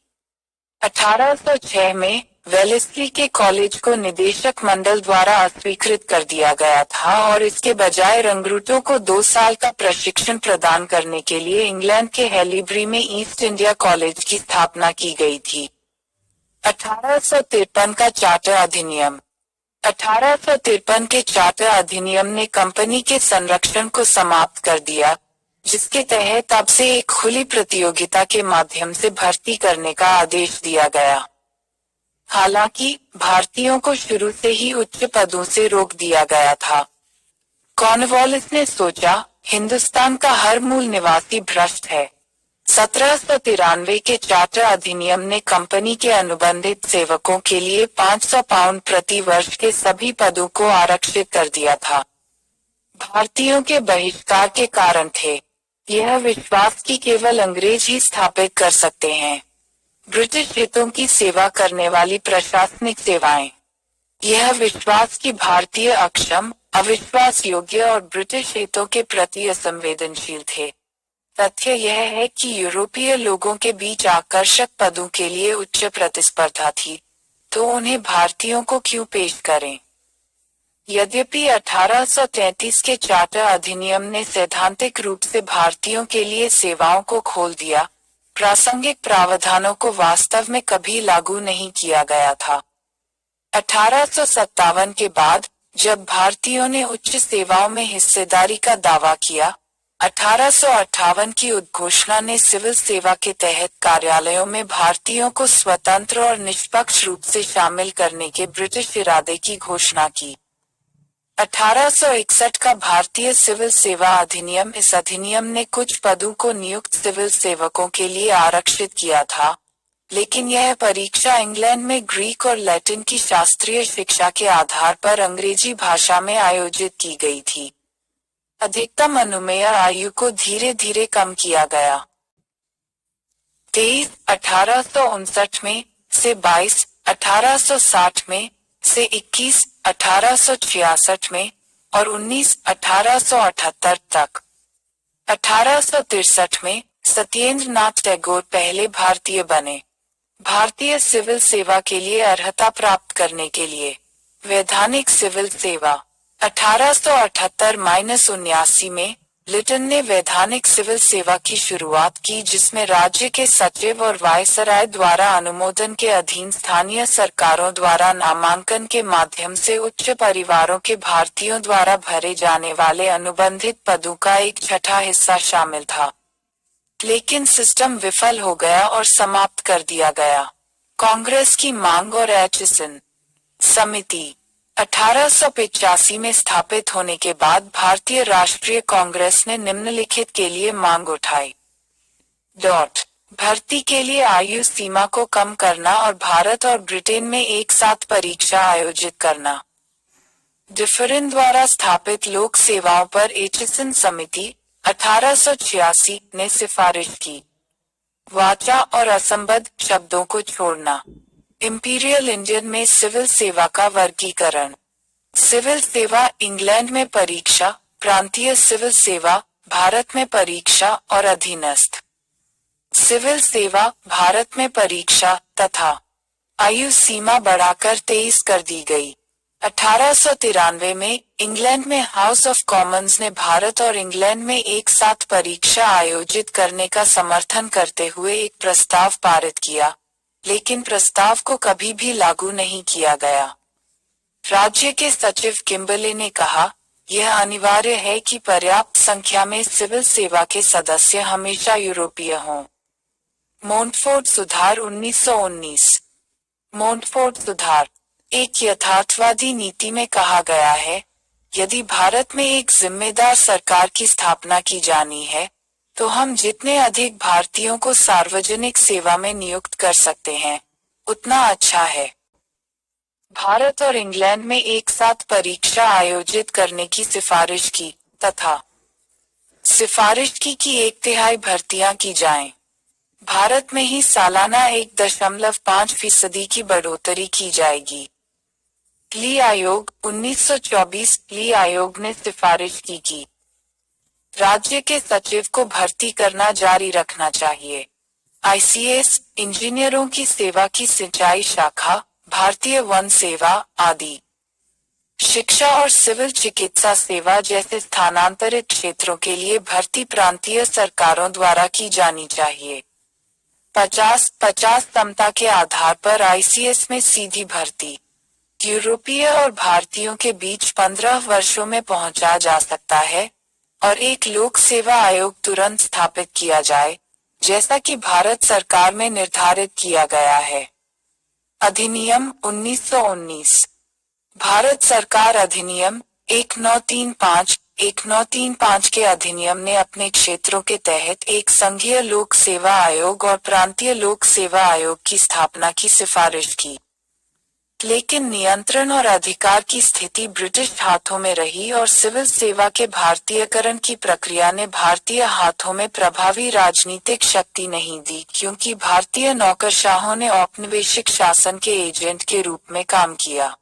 1806 में वेलेस्ली के कॉलेज को निदेशक मंडल द्वारा अस्वीकृत कर दिया गया था और इसके बजाय रंगरूटों को 2 साल का प्रशिक्षण प्रदान करने के लिए इंग्लैंड के हेलीब्री में ईस्ट इंडिया कॉलेज की स्थापना की गई थी। 1853 का चार्टर अधिनियम। 1853 के चार्टर अधिनियम ने कंपनी के संरक्षण को समाप्त कर दिया, जिसके तहत अब से एक खुली प्रतियोगिता के माध्यम से भर्ती करने का आदेश दिया गया। हालांकि भारतीयों को शुरू से ही उच्च पदों से रोक दिया गया था। कॉर्नवालिस ने सोचा, हिंदुस्तान का हर मूल निवासी भ्रष्ट है। 1793 के चार्टर अधिनियम ने कंपनी के अनुबंधित सेवकों के लिए 500 पाउंड प्रति वर्ष के सभी पदों को आरक्षित कर दिया था। भारतीयों के बहिष्कार के कारण थे। यह विश्वास कि केवल अंग्रेज ही स्थापित कर सकते हैं ब्रिटिश हितों की सेवा करने वाली प्रशासनिक सेवाएं। यह विश्वास कि भारतीय अक्षम, अविश्वास योग्य और ब्रिटिश हितों के प्रति असंवेदनशील थे। तथ्य यह है कि यूरोपीय लोगों के बीच आकर्षक पदों के लिए उच्च प्रतिस्पर्धा थी, तो उन्हें भारतीयों को क्यों पेश करें। यद्यपि 1833 के चार्टर अधिनियम ने सैद्धांतिक रूप से भारतीयों के लिए सेवाओं को खोल दिया, प्रासंगिक प्रावधानों को वास्तव में कभी लागू नहीं किया गया था। 1857 के बाद जब भारतीयों ने उच्च सेवाओं में हिस्सेदारी का दावा किया, 1858 की उद्घोषणा ने सिविल सेवा के तहत कार्यालयों में भारतीयों को स्वतंत्र और निष्पक्ष रूप से शामिल करने के ब्रिटिश इरादे की घोषणा की। 1861 का भारतीय सिविल सेवा अधिनियम। इस अधिनियम ने कुछ पदों को नियुक्त सिविल सेवकों के लिए आरक्षित किया था, लेकिन यह परीक्षा इंग्लैंड में ग्रीक और लैटिन की शास्त्रीय शिक्षा के आधार पर अंग्रेजी भाषा में आयोजित की गई थी। अधिकतम अनुमेय आयु को धीरे धीरे कम किया गया। 23 1859 में से 22 1860 में से 21 1866 में और 19 1878 तक। 1863 में सत्येंद्र नाथ टैगोर पहले भारतीय बने। भारतीय सिविल सेवा के लिए अर्हता प्राप्त करने के लिए वैधानिक सिविल सेवा 1878-79 में लिटन ने वैधानिक सिविल सेवा की शुरुआत की, जिसमें राज्य के सचिव और वायसराय द्वारा अनुमोदन के अधीन स्थानीय सरकारों द्वारा नामांकन के माध्यम से उच्च परिवारों के भारतीयों द्वारा भरे जाने वाले अनुबंधित पदों का एक छठा हिस्सा शामिल था। लेकिन सिस्टम विफल हो गया और समाप्त कर दिया गया। कांग्रेस की मांग और एचिसन समिति 1885 में स्थापित होने के बाद भारतीय राष्ट्रीय कांग्रेस ने निम्नलिखित के लिए मांग उठाई। भर्ती के लिए आयु सीमा को कम करना और भारत और ब्रिटेन में एक साथ परीक्षा आयोजित करना। डिफरिन द्वारा स्थापित लोक सेवाओं पर एचिसन समिति 1886 ने सिफारिश की। वाचा और असंबद्ध शब्दों को छोड़ना। इंपीरियल इंडियन में सिविल सेवा का वर्गीकरण। सिविल सेवा इंग्लैंड में परीक्षा, प्रांतीय सिविल सेवा भारत में परीक्षा और अधीनस्थ सिविल सेवा भारत में परीक्षा तथा आयु सीमा बढ़ाकर 23 कर दी गई। 1893 में इंग्लैंड में हाउस ऑफ कॉमन्स ने भारत और इंग्लैंड में एक साथ परीक्षा आयोजित करने का समर्थन करते हुए एक प्रस्ताव पारित किया, लेकिन प्रस्ताव को कभी भी लागू नहीं किया गया। राज्य के सचिव किम्बले ने कहा, यह अनिवार्य है कि पर्याप्त संख्या में सिविल सेवा के सदस्य हमेशा यूरोपीय हों। मोंटफोर्ट सुधार 1919। मोंटफोर्ट सुधार एक यथार्थवादी नीति में कहा गया है, यदि भारत में एक जिम्मेदार सरकार की स्थापना की जानी है, तो हम जितने अधिक भारतीयों को सार्वजनिक सेवा में नियुक्त कर सकते हैं, उतना अच्छा है। भारत और इंग्लैंड में एक साथ परीक्षा आयोजित करने की सिफारिश की तथा सिफारिश की कि 1/3 भर्तियां की जाएं। भारत में ही सालाना 1.5% की बढ़ोतरी की जाएगी। ली आयोग 1924 ली आयोग ने सिफारिश की कि राज्य के सचिव को भर्ती करना जारी रखना चाहिए। आईसीएस इंजीनियरों की सेवा की सिंचाई शाखा, भारतीय वन सेवा आदि, शिक्षा और सिविल चिकित्सा सेवा जैसे स्थानांतरित क्षेत्रों के लिए भर्ती प्रांतीय सरकारों द्वारा की जानी चाहिए। 50-50 समता के आधार पर आईसीएस में सीधी भर्ती यूरोपीय और भारतीयों के बीच 15 वर्षों में पहुंचा जा सकता है और एक लोक सेवा आयोग तुरंत स्थापित किया जाए, जैसा कि भारत सरकार में निर्धारित किया गया है। अधिनियम 1919 भारत सरकार अधिनियम 1935 के अधिनियम ने अपने क्षेत्रों के तहत एक संघीय लोक सेवा आयोग और प्रांतीय लोक सेवा आयोग की स्थापना की सिफारिश की, लेकिन नियंत्रण और अधिकार की स्थिति ब्रिटिश हाथों में रही और सिविल सेवा के भारतीयकरण की प्रक्रिया ने भारतीय हाथों में प्रभावी राजनीतिक शक्ति नहीं दी, क्योंकि भारतीय नौकरशाहों ने औपनिवेशिक शासन के एजेंट के रूप में काम किया।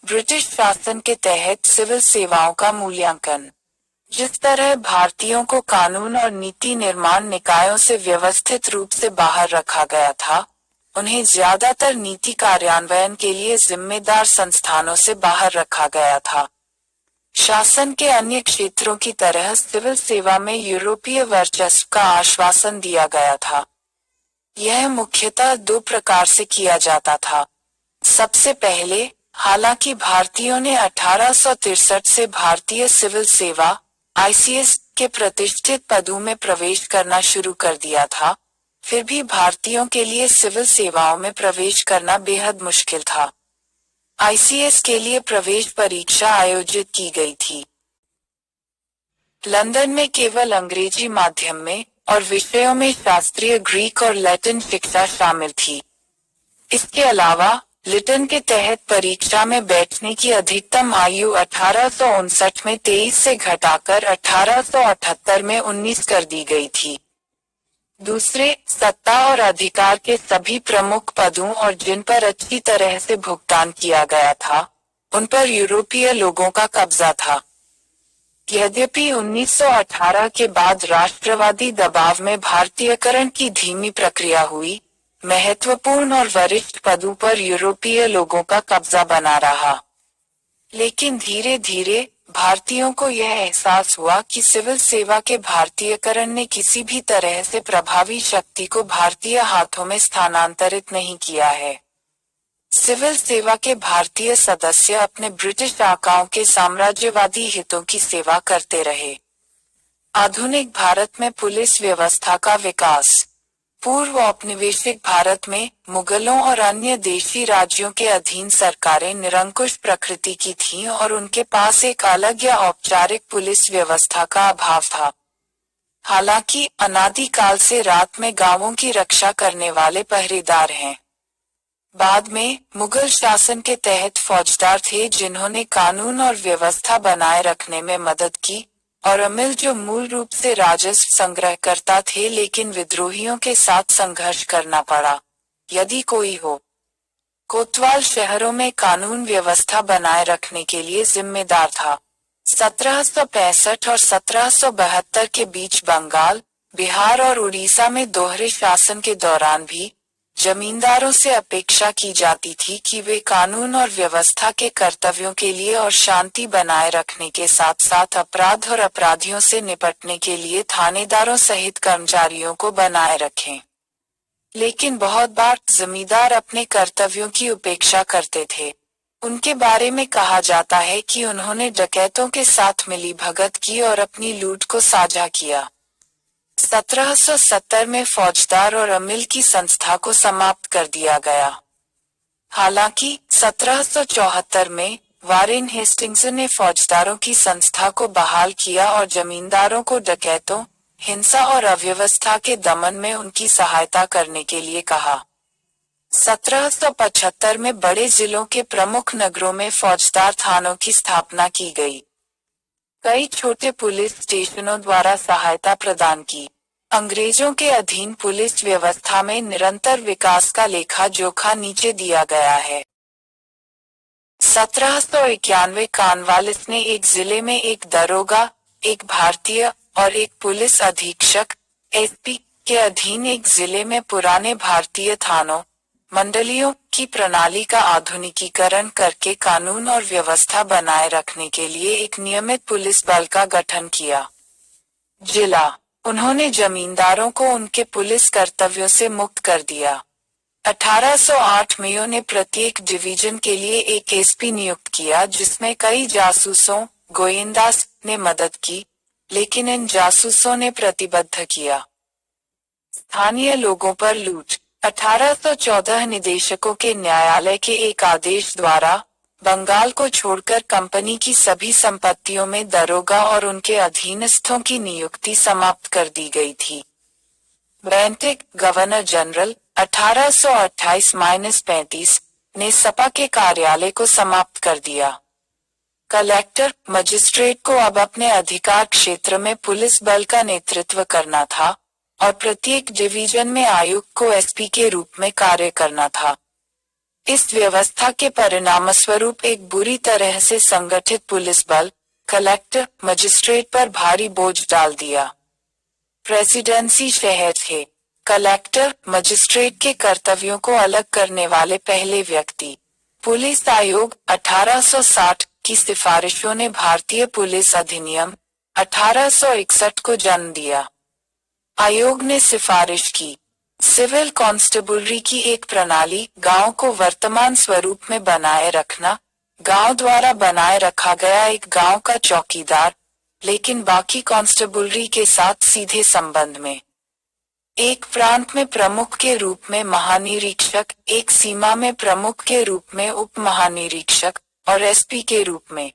ब्रिटिश शासन के तहत सिविल सेवाओं का मूल्यांकन। जिस तरह भारतीयों को कानून और नीति निर्माण निकायों से व्यवस्थित रूप से बाहर रखा गया था, उन्हें ज्यादातर नीति कार्यान्वयन के लिए जिम्मेदार संस्थानों से बाहर रखा गया था। शासन के अन्य क्षेत्रों की तरह सिविल सेवा में यूरोपीय वर्चस्व का आश्वासन दिया गया था। यह मुख्यतः 2 प्रकार से किया जाता था। सबसे पहले, हालांकि भारतीयों ने 1863 से भारतीय सिविल सेवा आईसीएस के प्रतिष्ठित पदों में प्रवेश करना शुरू कर दिया था, फिर भी भारतीयों के लिए सिविल सेवाओं में प्रवेश करना बेहद मुश्किल था। आईसीएस के लिए प्रवेश परीक्षा आयोजित की गई थी। लंदन में केवल अंग्रेजी माध्यम में और विषयों में शास्त्रीय ग्रीक और लैटिन शिक्षा शामिल थी। इसके अलावा लिटन के तहत परीक्षा में बैठने की अधिकतम आयु 1859 में 23 से घटाकर 1878 में 19 कर दी गई थी। दूसरे, सत्ता और अधिकार के सभी प्रमुख पदों और जिन पर अच्छी तरह से भुगतान किया गया था, उन पर यूरोपीय लोगों का कब्जा था। यद्यपि 1918 के बाद राष्ट्रवादी दबाव में भारतीयकरण की धीमी प्रक्रिया हुई, महत्वपूर्ण और वरिष्ठ पदों पर यूरोपीय लोगों का कब्जा बना रहा। लेकिन धीरे धीरे भारतीयों को यह एहसास हुआ कि सिविल सेवा के भारतीयकरण ने किसी भी तरह से प्रभावी शक्ति को भारतीय हाथों में स्थानांतरित नहीं किया है। सिविल सेवा के भारतीय सदस्य अपने ब्रिटिश आकाओं के साम्राज्यवादी हितों की सेवा करते रहे। आधुनिक भारत में पुलिस व्यवस्था का विकास। पूर्व औपनिवेशिक भारत में मुगलों और अन्य देशी राज्यों के अधीन सरकारें निरंकुश प्रकृति की थीं और उनके पास एक अलग या औपचारिक पुलिस व्यवस्था का अभाव था। हालांकि अनादिकाल से रात में गांवों की रक्षा करने वाले पहरेदार हैं। बाद में मुगल शासन के तहत फौजदार थे जिन्होंने कानून और व्यवस्था बनाए रखने में मदद की, और अमिल जो मूल रूप से राजस्व संग्रहकर्ता थे लेकिन विद्रोहियों के साथ संघर्ष करना पड़ा, यदि कोई हो। कोतवाल शहरों में कानून व्यवस्था बनाए रखने के लिए जिम्मेदार था। 1765 और 1772 के बीच बंगाल, बिहार और उड़ीसा में दोहरे शासन के दौरान भी जमींदारों से अपेक्षा की जाती थी कि वे कानून और व्यवस्था के कर्तव्यों के लिए और शांति बनाए रखने के साथ साथ अपराध और अपराधियों से निपटने के लिए थानेदारों सहित कर्मचारियों को बनाए रखें। लेकिन बहुत बार जमींदार अपने कर्तव्यों की उपेक्षा करते थे। उनके बारे में कहा जाता है कि उन्होंने डकैतों के साथ मिली भगत की और अपनी लूट को साझा किया। 1770 में फौजदार और अमिल की संस्था को समाप्त कर दिया गया। हालांकि 1774 में वारेन हेस्टिंग्स ने फौजदारों की संस्था को बहाल किया और जमींदारों को डकैतों, हिंसा और अव्यवस्था के दमन में उनकी सहायता करने के लिए कहा। 1775 में बड़े जिलों के प्रमुख नगरों में फौजदार थानों की स्थापना की गई। कई छोटे पुलिस स्टेशनों द्वारा सहायता प्रदान की। अंग्रेजों के अधीन पुलिस व्यवस्था में निरंतर विकास का लेखा जोखा नीचे दिया गया है। 1791 कॉर्नवालिस ने एक जिले में एक दरोगा, एक भारतीय और एक पुलिस अधीक्षक एसपी के अधीन एक जिले में पुराने भारतीय थानों, मंडलियों की प्रणाली का आधुनिकीकरण करके कानून और व्यवस्था बनाए रखने के लिए एक नियमित पुलिस बल का गठन किया। जिला, उन्होंने जमींदारों को उनके पुलिस कर्तव्यों से मुक्त कर दिया। 1808 में उन्होंने प्रत्येक डिवीजन के लिए एक एसपी नियुक्त किया जिसमें कई जासूसों, गोयंदास ने मदद की, लेकिन इन जासूसों ने प्रतिबद्ध किया। स्थानीय लोगों पर लूट। 1814 निदेशकों के न्यायालय के एक आदेश द्वारा बंगाल को छोड़कर कंपनी की सभी संपत्तियों में दरोगा और उनके अधीनस्थों की नियुक्ति समाप्त कर दी गई थी। बेंटिक, गवर्नर जनरल 1828-35 ने सपा के कार्यालय को समाप्त कर दिया। कलेक्टर, मजिस्ट्रेट को अब अपने अधिकार क्षेत्र में पुलिस बल का नेतृत्व करना था और प्रत्येक डिवीजन में आयुक्त को एसपी के रूप में कार्य करना था। इस व्यवस्था के परिणामस्वरूप एक बुरी तरह से संगठित पुलिस बल कलेक्टर, मजिस्ट्रेट पर भारी बोझ डाल दिया। प्रेसिडेंसी शहर थे। कलेक्टर, मजिस्ट्रेट के कर्तव्यों को अलग करने वाले पहले व्यक्ति। पुलिस आयोग 1860 की सिफारिशों ने भारतीय पुलिस अधिनियम 1861 को जन्म दिया। आयोग ने सिफारिश की सिविल कांस्टेबलरी की एक प्रणाली, गांव को वर्तमान स्वरूप में बनाए रखना, गांव द्वारा बनाए रखा गया एक गांव का चौकीदार, लेकिन बाकी कांस्टेबलरी के साथ सीधे संबंध में। एक प्रांत में प्रमुख के रूप में महानिरीक्षक, एक सीमा में प्रमुख के रूप में उप महानिरीक्षक और एसपी के रूप में।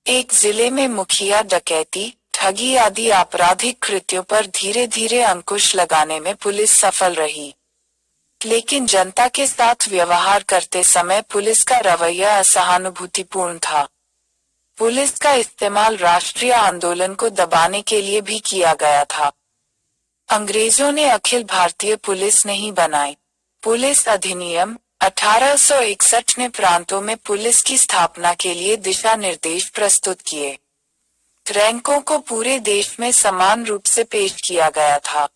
एक जिले में मुखिया, डकैती, ठगी आदि आपराधिक कृत्यों पर धीरे धीरे अंकुश लगाने में पुलिस सफल रही, लेकिन जनता के साथ व्यवहार करते समय पुलिस का रवैया असहानुभूतिपूर्ण था। पुलिस का इस्तेमाल राष्ट्रीय आंदोलन को दबाने के लिए भी किया गया था। अंग्रेजों ने अखिल भारतीय पुलिस नहीं बनाई। पुलिस अधिनियम 1861 ने प्रांतों में पुलिस की स्थापना के लिए दिशा निर्देश प्रस्तुत किए। रैंकों को पूरे देश में समान रूप से पेश किया गया था।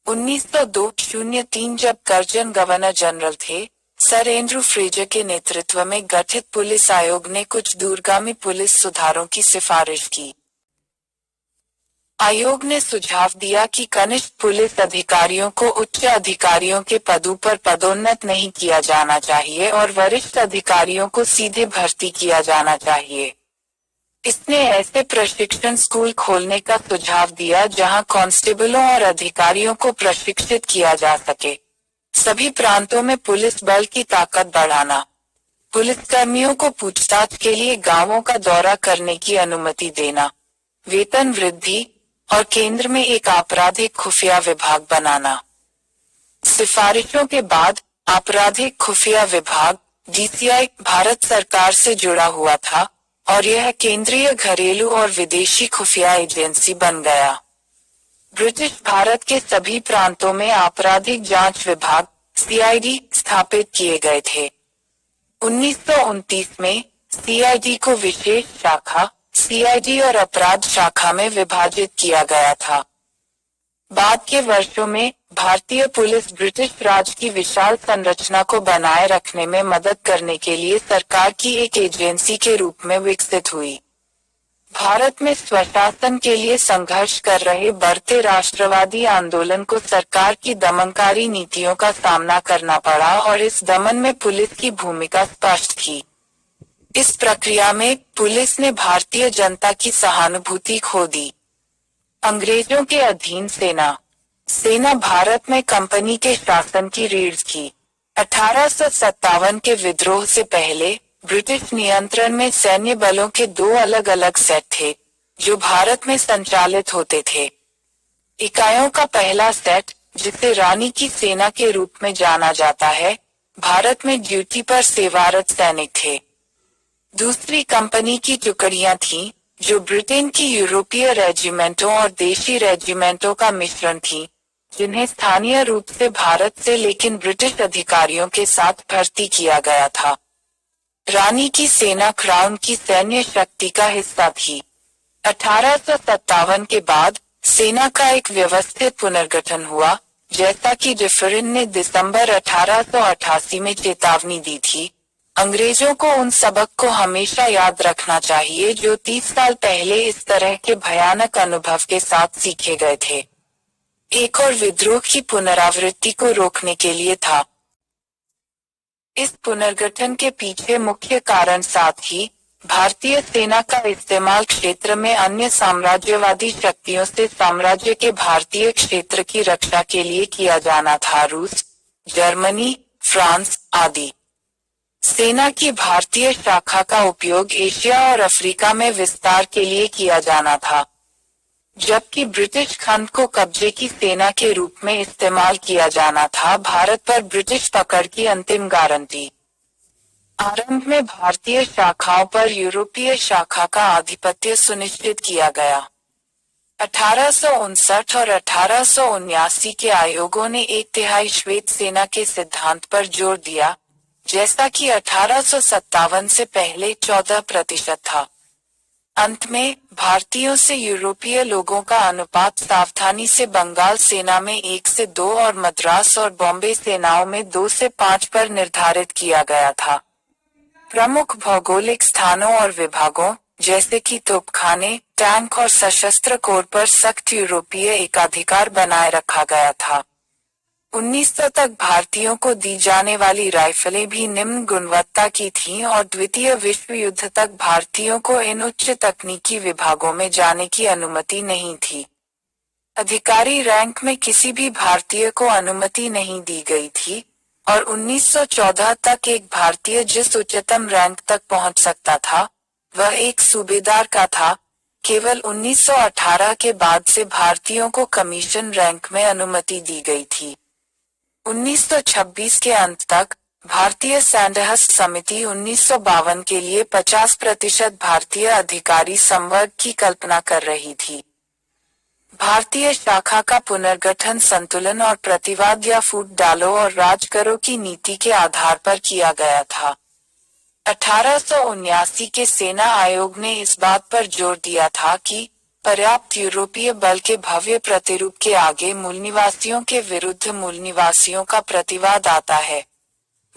1902-03 जब कर्जन गवर्नर जनरल थे, सर एंड्रू फ्रेजर के नेतृत्व में गठित पुलिस आयोग ने कुछ दूरगामी पुलिस सुधारों की सिफारिश की। आयोग ने सुझाव दिया कि कनिष्ठ पुलिस अधिकारियों को उच्च अधिकारियों के पदों पर पदोन्नत नहीं किया जाना चाहिए और वरिष्ठ अधिकारियों को सीधे भर्ती किया जाना चाहिए। इसने ऐसे प्रशिक्षण स्कूल खोलने का सुझाव दिया जहां कांस्टेबलों और अधिकारियों को प्रशिक्षित किया जा सके। सभी प्रांतों में पुलिस बल की ताकत बढ़ाना। पुलिसकर्मियों को पूछताछ के लिए गांवों का दौरा करने की अनुमति देना। वेतन वृद्धि और केंद्र में एक आपराधिक खुफिया विभाग बनाना। सिफारिशों के बाद आपराधिक खुफिया विभाग DCI भारत सरकार से जुड़ा हुआ था और यह केंद्रीय घरेलू और विदेशी खुफिया एजेंसी बन गया। ब्रिटिश भारत के सभी प्रांतों में आपराधिक जांच विभाग CID स्थापित किए गए थे। 1929 में CID को विशेष शाखा CID और अपराध शाखा में विभाजित किया गया था। बाद के वर्षों में भारतीय पुलिस ब्रिटिश राज की विशाल संरचना को बनाए रखने में मदद करने के लिए सरकार की एक एजेंसी के रूप में विकसित हुई। भारत में स्वशासन के लिए संघर्ष कर रहे बढ़ते राष्ट्रवादी आंदोलन को सरकार की दमनकारी नीतियों का सामना करना पड़ा और इस दमन में पुलिस की भूमिका स्पष्ट थी। इस प्रक्रिया में पुलिस ने भारतीय जनता की सहानुभूति खो दी। अंग्रेजों के अधीन सेना भारत में कंपनी के शासन की रीढ़ थी। 1857 के विद्रोह से पहले ब्रिटिश नियंत्रण में सैन्य बलों के दो अलग अलग सेट थे जो भारत में संचालित होते थे। इकाइयों का पहला सेट, जिसे रानी की सेना के रूप में जाना जाता है, भारत में ड्यूटी पर सेवारत सैनिक थे। दूसरी कंपनी की टुकड़ियां थीं, जो ब्रिटेन की यूरोपीय रेजिमेंटों और देशी रेजिमेंटों का मिश्रण थी, जिन्हें स्थानीय रूप से भारत से लेकिन ब्रिटिश अधिकारियों के साथ भर्ती किया गया था। रानी की सेना क्राउन की सैन्य शक्ति का हिस्सा थी। 1857 के बाद सेना का एक व्यवस्थित पुनर्गठन हुआ, जैसा कि डिफरिन ने दिसंबर 1888 में चेतावनी दी थी। अंग्रेजों को उन सबक को हमेशा याद रखना चाहिए जो 30 साल पहले इस तरह के भयानक अनुभव के साथ सीखे गए थे। एक और विद्रोह की पुनरावृत्ति को रोकने के लिए था। इस पुनर्गठन के पीछे मुख्य कारण साथ ही भारतीय सेना का इस्तेमाल क्षेत्र में अन्य साम्राज्यवादी शक्तियों से साम्राज्य के भारतीय क्षेत्र की रक्षा के लिए किया जाना था। रूस, जर्मनी, फ्रांस आदि सेना की भारतीय शाखा का उपयोग एशिया और अफ्रीका में विस्तार के लिए किया जाना था, जबकि ब्रिटिश खंड को कब्जे की सेना के रूप में इस्तेमाल किया जाना था। भारत पर ब्रिटिश पकड़ की अंतिम गारंटी। आरंभ में भारतीय शाखाओं पर यूरोपीय शाखा का आधिपत्य सुनिश्चित किया गया। 1859 और 1879 के आयोगों ने 1/3 श्वेत सेना के सिद्धांत पर जोर दिया, जैसा कि 1857 से पहले 14% था। अंत में भारतीयों से यूरोपीय लोगों का अनुपात सावधानी से बंगाल सेना में 1 से 2 और मद्रास और बॉम्बे सेनाओं में 2 से 5 पर निर्धारित किया गया था। प्रमुख भौगोलिक स्थानों और विभागों, जैसे कि तोपखाने, टैंक और सशस्त्र कोर पर सख्त यूरोपीय एकाधिकार बनाए रखा गया था। 1900 तक भारतीयों को दी जाने वाली राइफलें भी निम्न गुणवत्ता की थीं और द्वितीय विश्व युद्ध तक भारतीयों को इन उच्च तकनीकी विभागों में जाने की अनुमति नहीं थी। अधिकारी रैंक में किसी भी भारतीय को अनुमति नहीं दी गई थी और 1914 तक एक भारतीय जिस उच्चतम रैंक तक पहुंच सकता था, वह एक सूबेदार का था। केवल 1918 के बाद से भारतीयों को कमीशन रैंक में अनुमति दी गई थी। 1926 के अंत तक भारतीय सैंडहर्स्ट समिति 1952 के लिए 50% भारतीय अधिकारी संवर्ग की कल्पना कर रही थी। भारतीय शाखा का पुनर्गठन संतुलन और प्रतिवाद या फूट डालो और राज करो की नीति के आधार पर किया गया था। 1879 के सेना आयोग ने इस बात पर जोर दिया था कि पर्याप्त यूरोपीय बल के भव्य प्रतिरूप के आगे मूल निवासियों के विरुद्ध मूल निवासियों का प्रतिवाद आता है।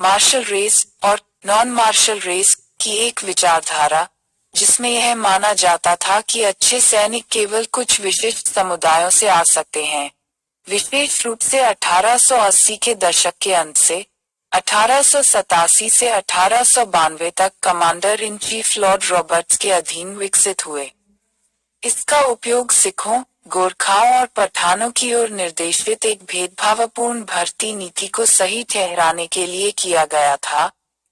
मार्शल रेस और नॉन मार्शल रेस की एक विचारधारा, जिसमें यह माना जाता था कि अच्छे सैनिक केवल कुछ विशिष्ट समुदायों से आ सकते हैं। विशेष रूप से 1880 के दशक के अंत से 1887 से 1892 तक commander in chief Lord Roberts के अधीन विकसित हुए। इसका उपयोग सिखों, गोरखाओं और पठानों की ओर निर्देशित एक भेदभावपूर्ण भर्ती नीति को सही ठहराने के लिए किया गया था,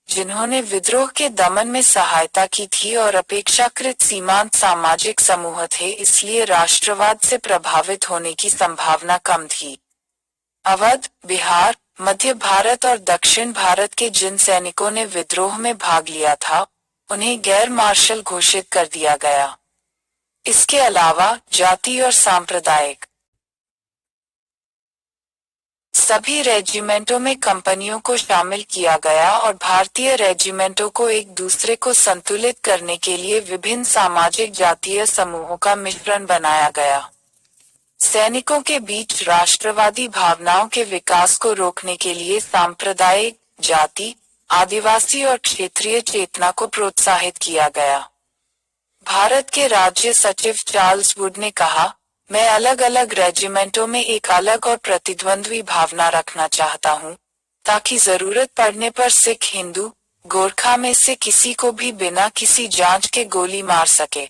जिन्होंने विद्रोह के दमन में सहायता की थी और अपेक्षाकृत सीमांत सामाजिक समूह थे, इसलिए राष्ट्रवाद से प्रभावित होने की संभावना कम थी। अवध, बिहार, मध्य भारत और दक्षिण भारत के जिन सैनिकों ने विद्रोह में भाग लिया था, उन्हें गैर मार्शल घोषित कर दिया गया। इसके अलावा जाति और सांप्रदायिक सभी रेजिमेंटों में कंपनियों को शामिल किया गया और भारतीय रेजिमेंटों को एक दूसरे को संतुलित करने के लिए विभिन्न सामाजिक जातीय समूहों का मिश्रण बनाया गया। सैनिकों के बीच राष्ट्रवादी भावनाओं के विकास को रोकने के लिए सांप्रदायिक, जाति, आदिवासी और क्षेत्रीय चेतना को प्रोत्साहित किया गया। भारत के राज्य सचिव चार्ल्स वुड ने कहा, मैं अलग अलग रेजिमेंटों में एक अलग और प्रतिद्वंद्वी भावना रखना चाहता हूं, ताकि जरूरत पड़ने पर सिख, हिंदू, गोरखा में से किसी को भी बिना किसी जांच के गोली मार सके।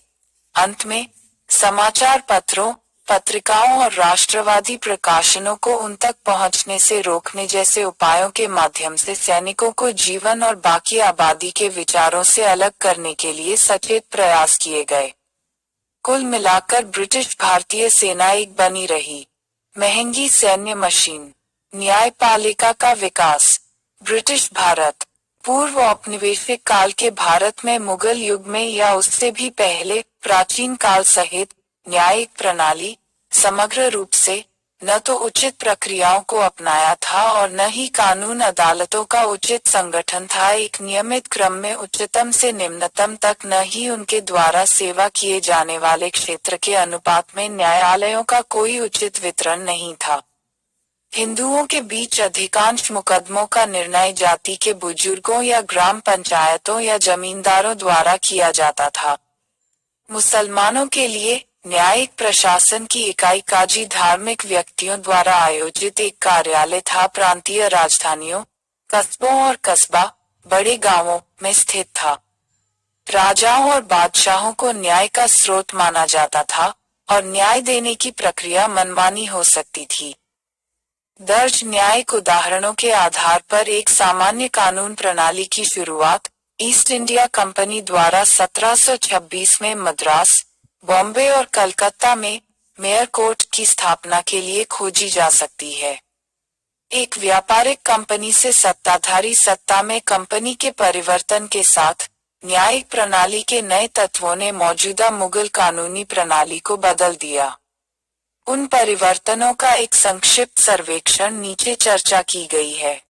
अंत में समाचार पत्रों, पत्रिकाओं और राष्ट्रवादी प्रकाशनों को उन तक पहुंचने से रोकने जैसे उपायों के माध्यम से सैनिकों को जीवन और बाकी आबादी के विचारों से अलग करने के लिए सचेत प्रयास किए गए। कुल मिलाकर ब्रिटिश भारतीय सेना एक बनी रही। महंगी सैन्य मशीन, न्यायपालिका का विकास। ब्रिटिश भारत पूर्व औपनिवेशिक काल के भारत में मुगल युग में या उससे भी पहले प्राचीन काल सहित न्यायिक प्रणाली समग्र रूप से न तो उचित प्रक्रियाओं को अपनाया था और न ही कानून अदालतों का उचित संगठन था। एक नियमित क्रम में उच्चतम से निम्नतम तक, न ही उनके द्वारा सेवा किए जाने वाले क्षेत्र के अनुपात में न्यायालयों का कोई उचित वितरण नहीं था। हिंदुओं के बीच अधिकांश मुकदमों का निर्णय जाति के बुजुर्गों या ग्राम पंचायतों या जमींदारों द्वारा किया जाता था। मुसलमानों के लिए न्यायिक प्रशासन की इकाई काजी धार्मिक व्यक्तियों द्वारा आयोजित एक कार्यालय था। प्रांतीय राजधानियों, कस्बों और कस्बा, बड़े गांवों में स्थित था। राजाओं और बादशाहों को न्याय का स्रोत माना जाता था और न्याय देने की प्रक्रिया मनमानी हो सकती थी। दर्ज न्यायिक उदाहरणों के आधार पर एक सामान्य कानून प्रणाली की शुरुआत ईस्ट इंडिया कंपनी द्वारा 1726 में मद्रास, बॉम्बे और कलकत्ता में मेयर कोर्ट की स्थापना के लिए खोजी जा सकती है। एक व्यापारिक कंपनी से सत्ताधारी सत्ता में कंपनी के परिवर्तन के साथ न्यायिक प्रणाली के नए तत्वों ने मौजूदा मुगल कानूनी प्रणाली को बदल दिया। उन परिवर्तनों का एक संक्षिप्त सर्वेक्षण नीचे चर्चा की गई है।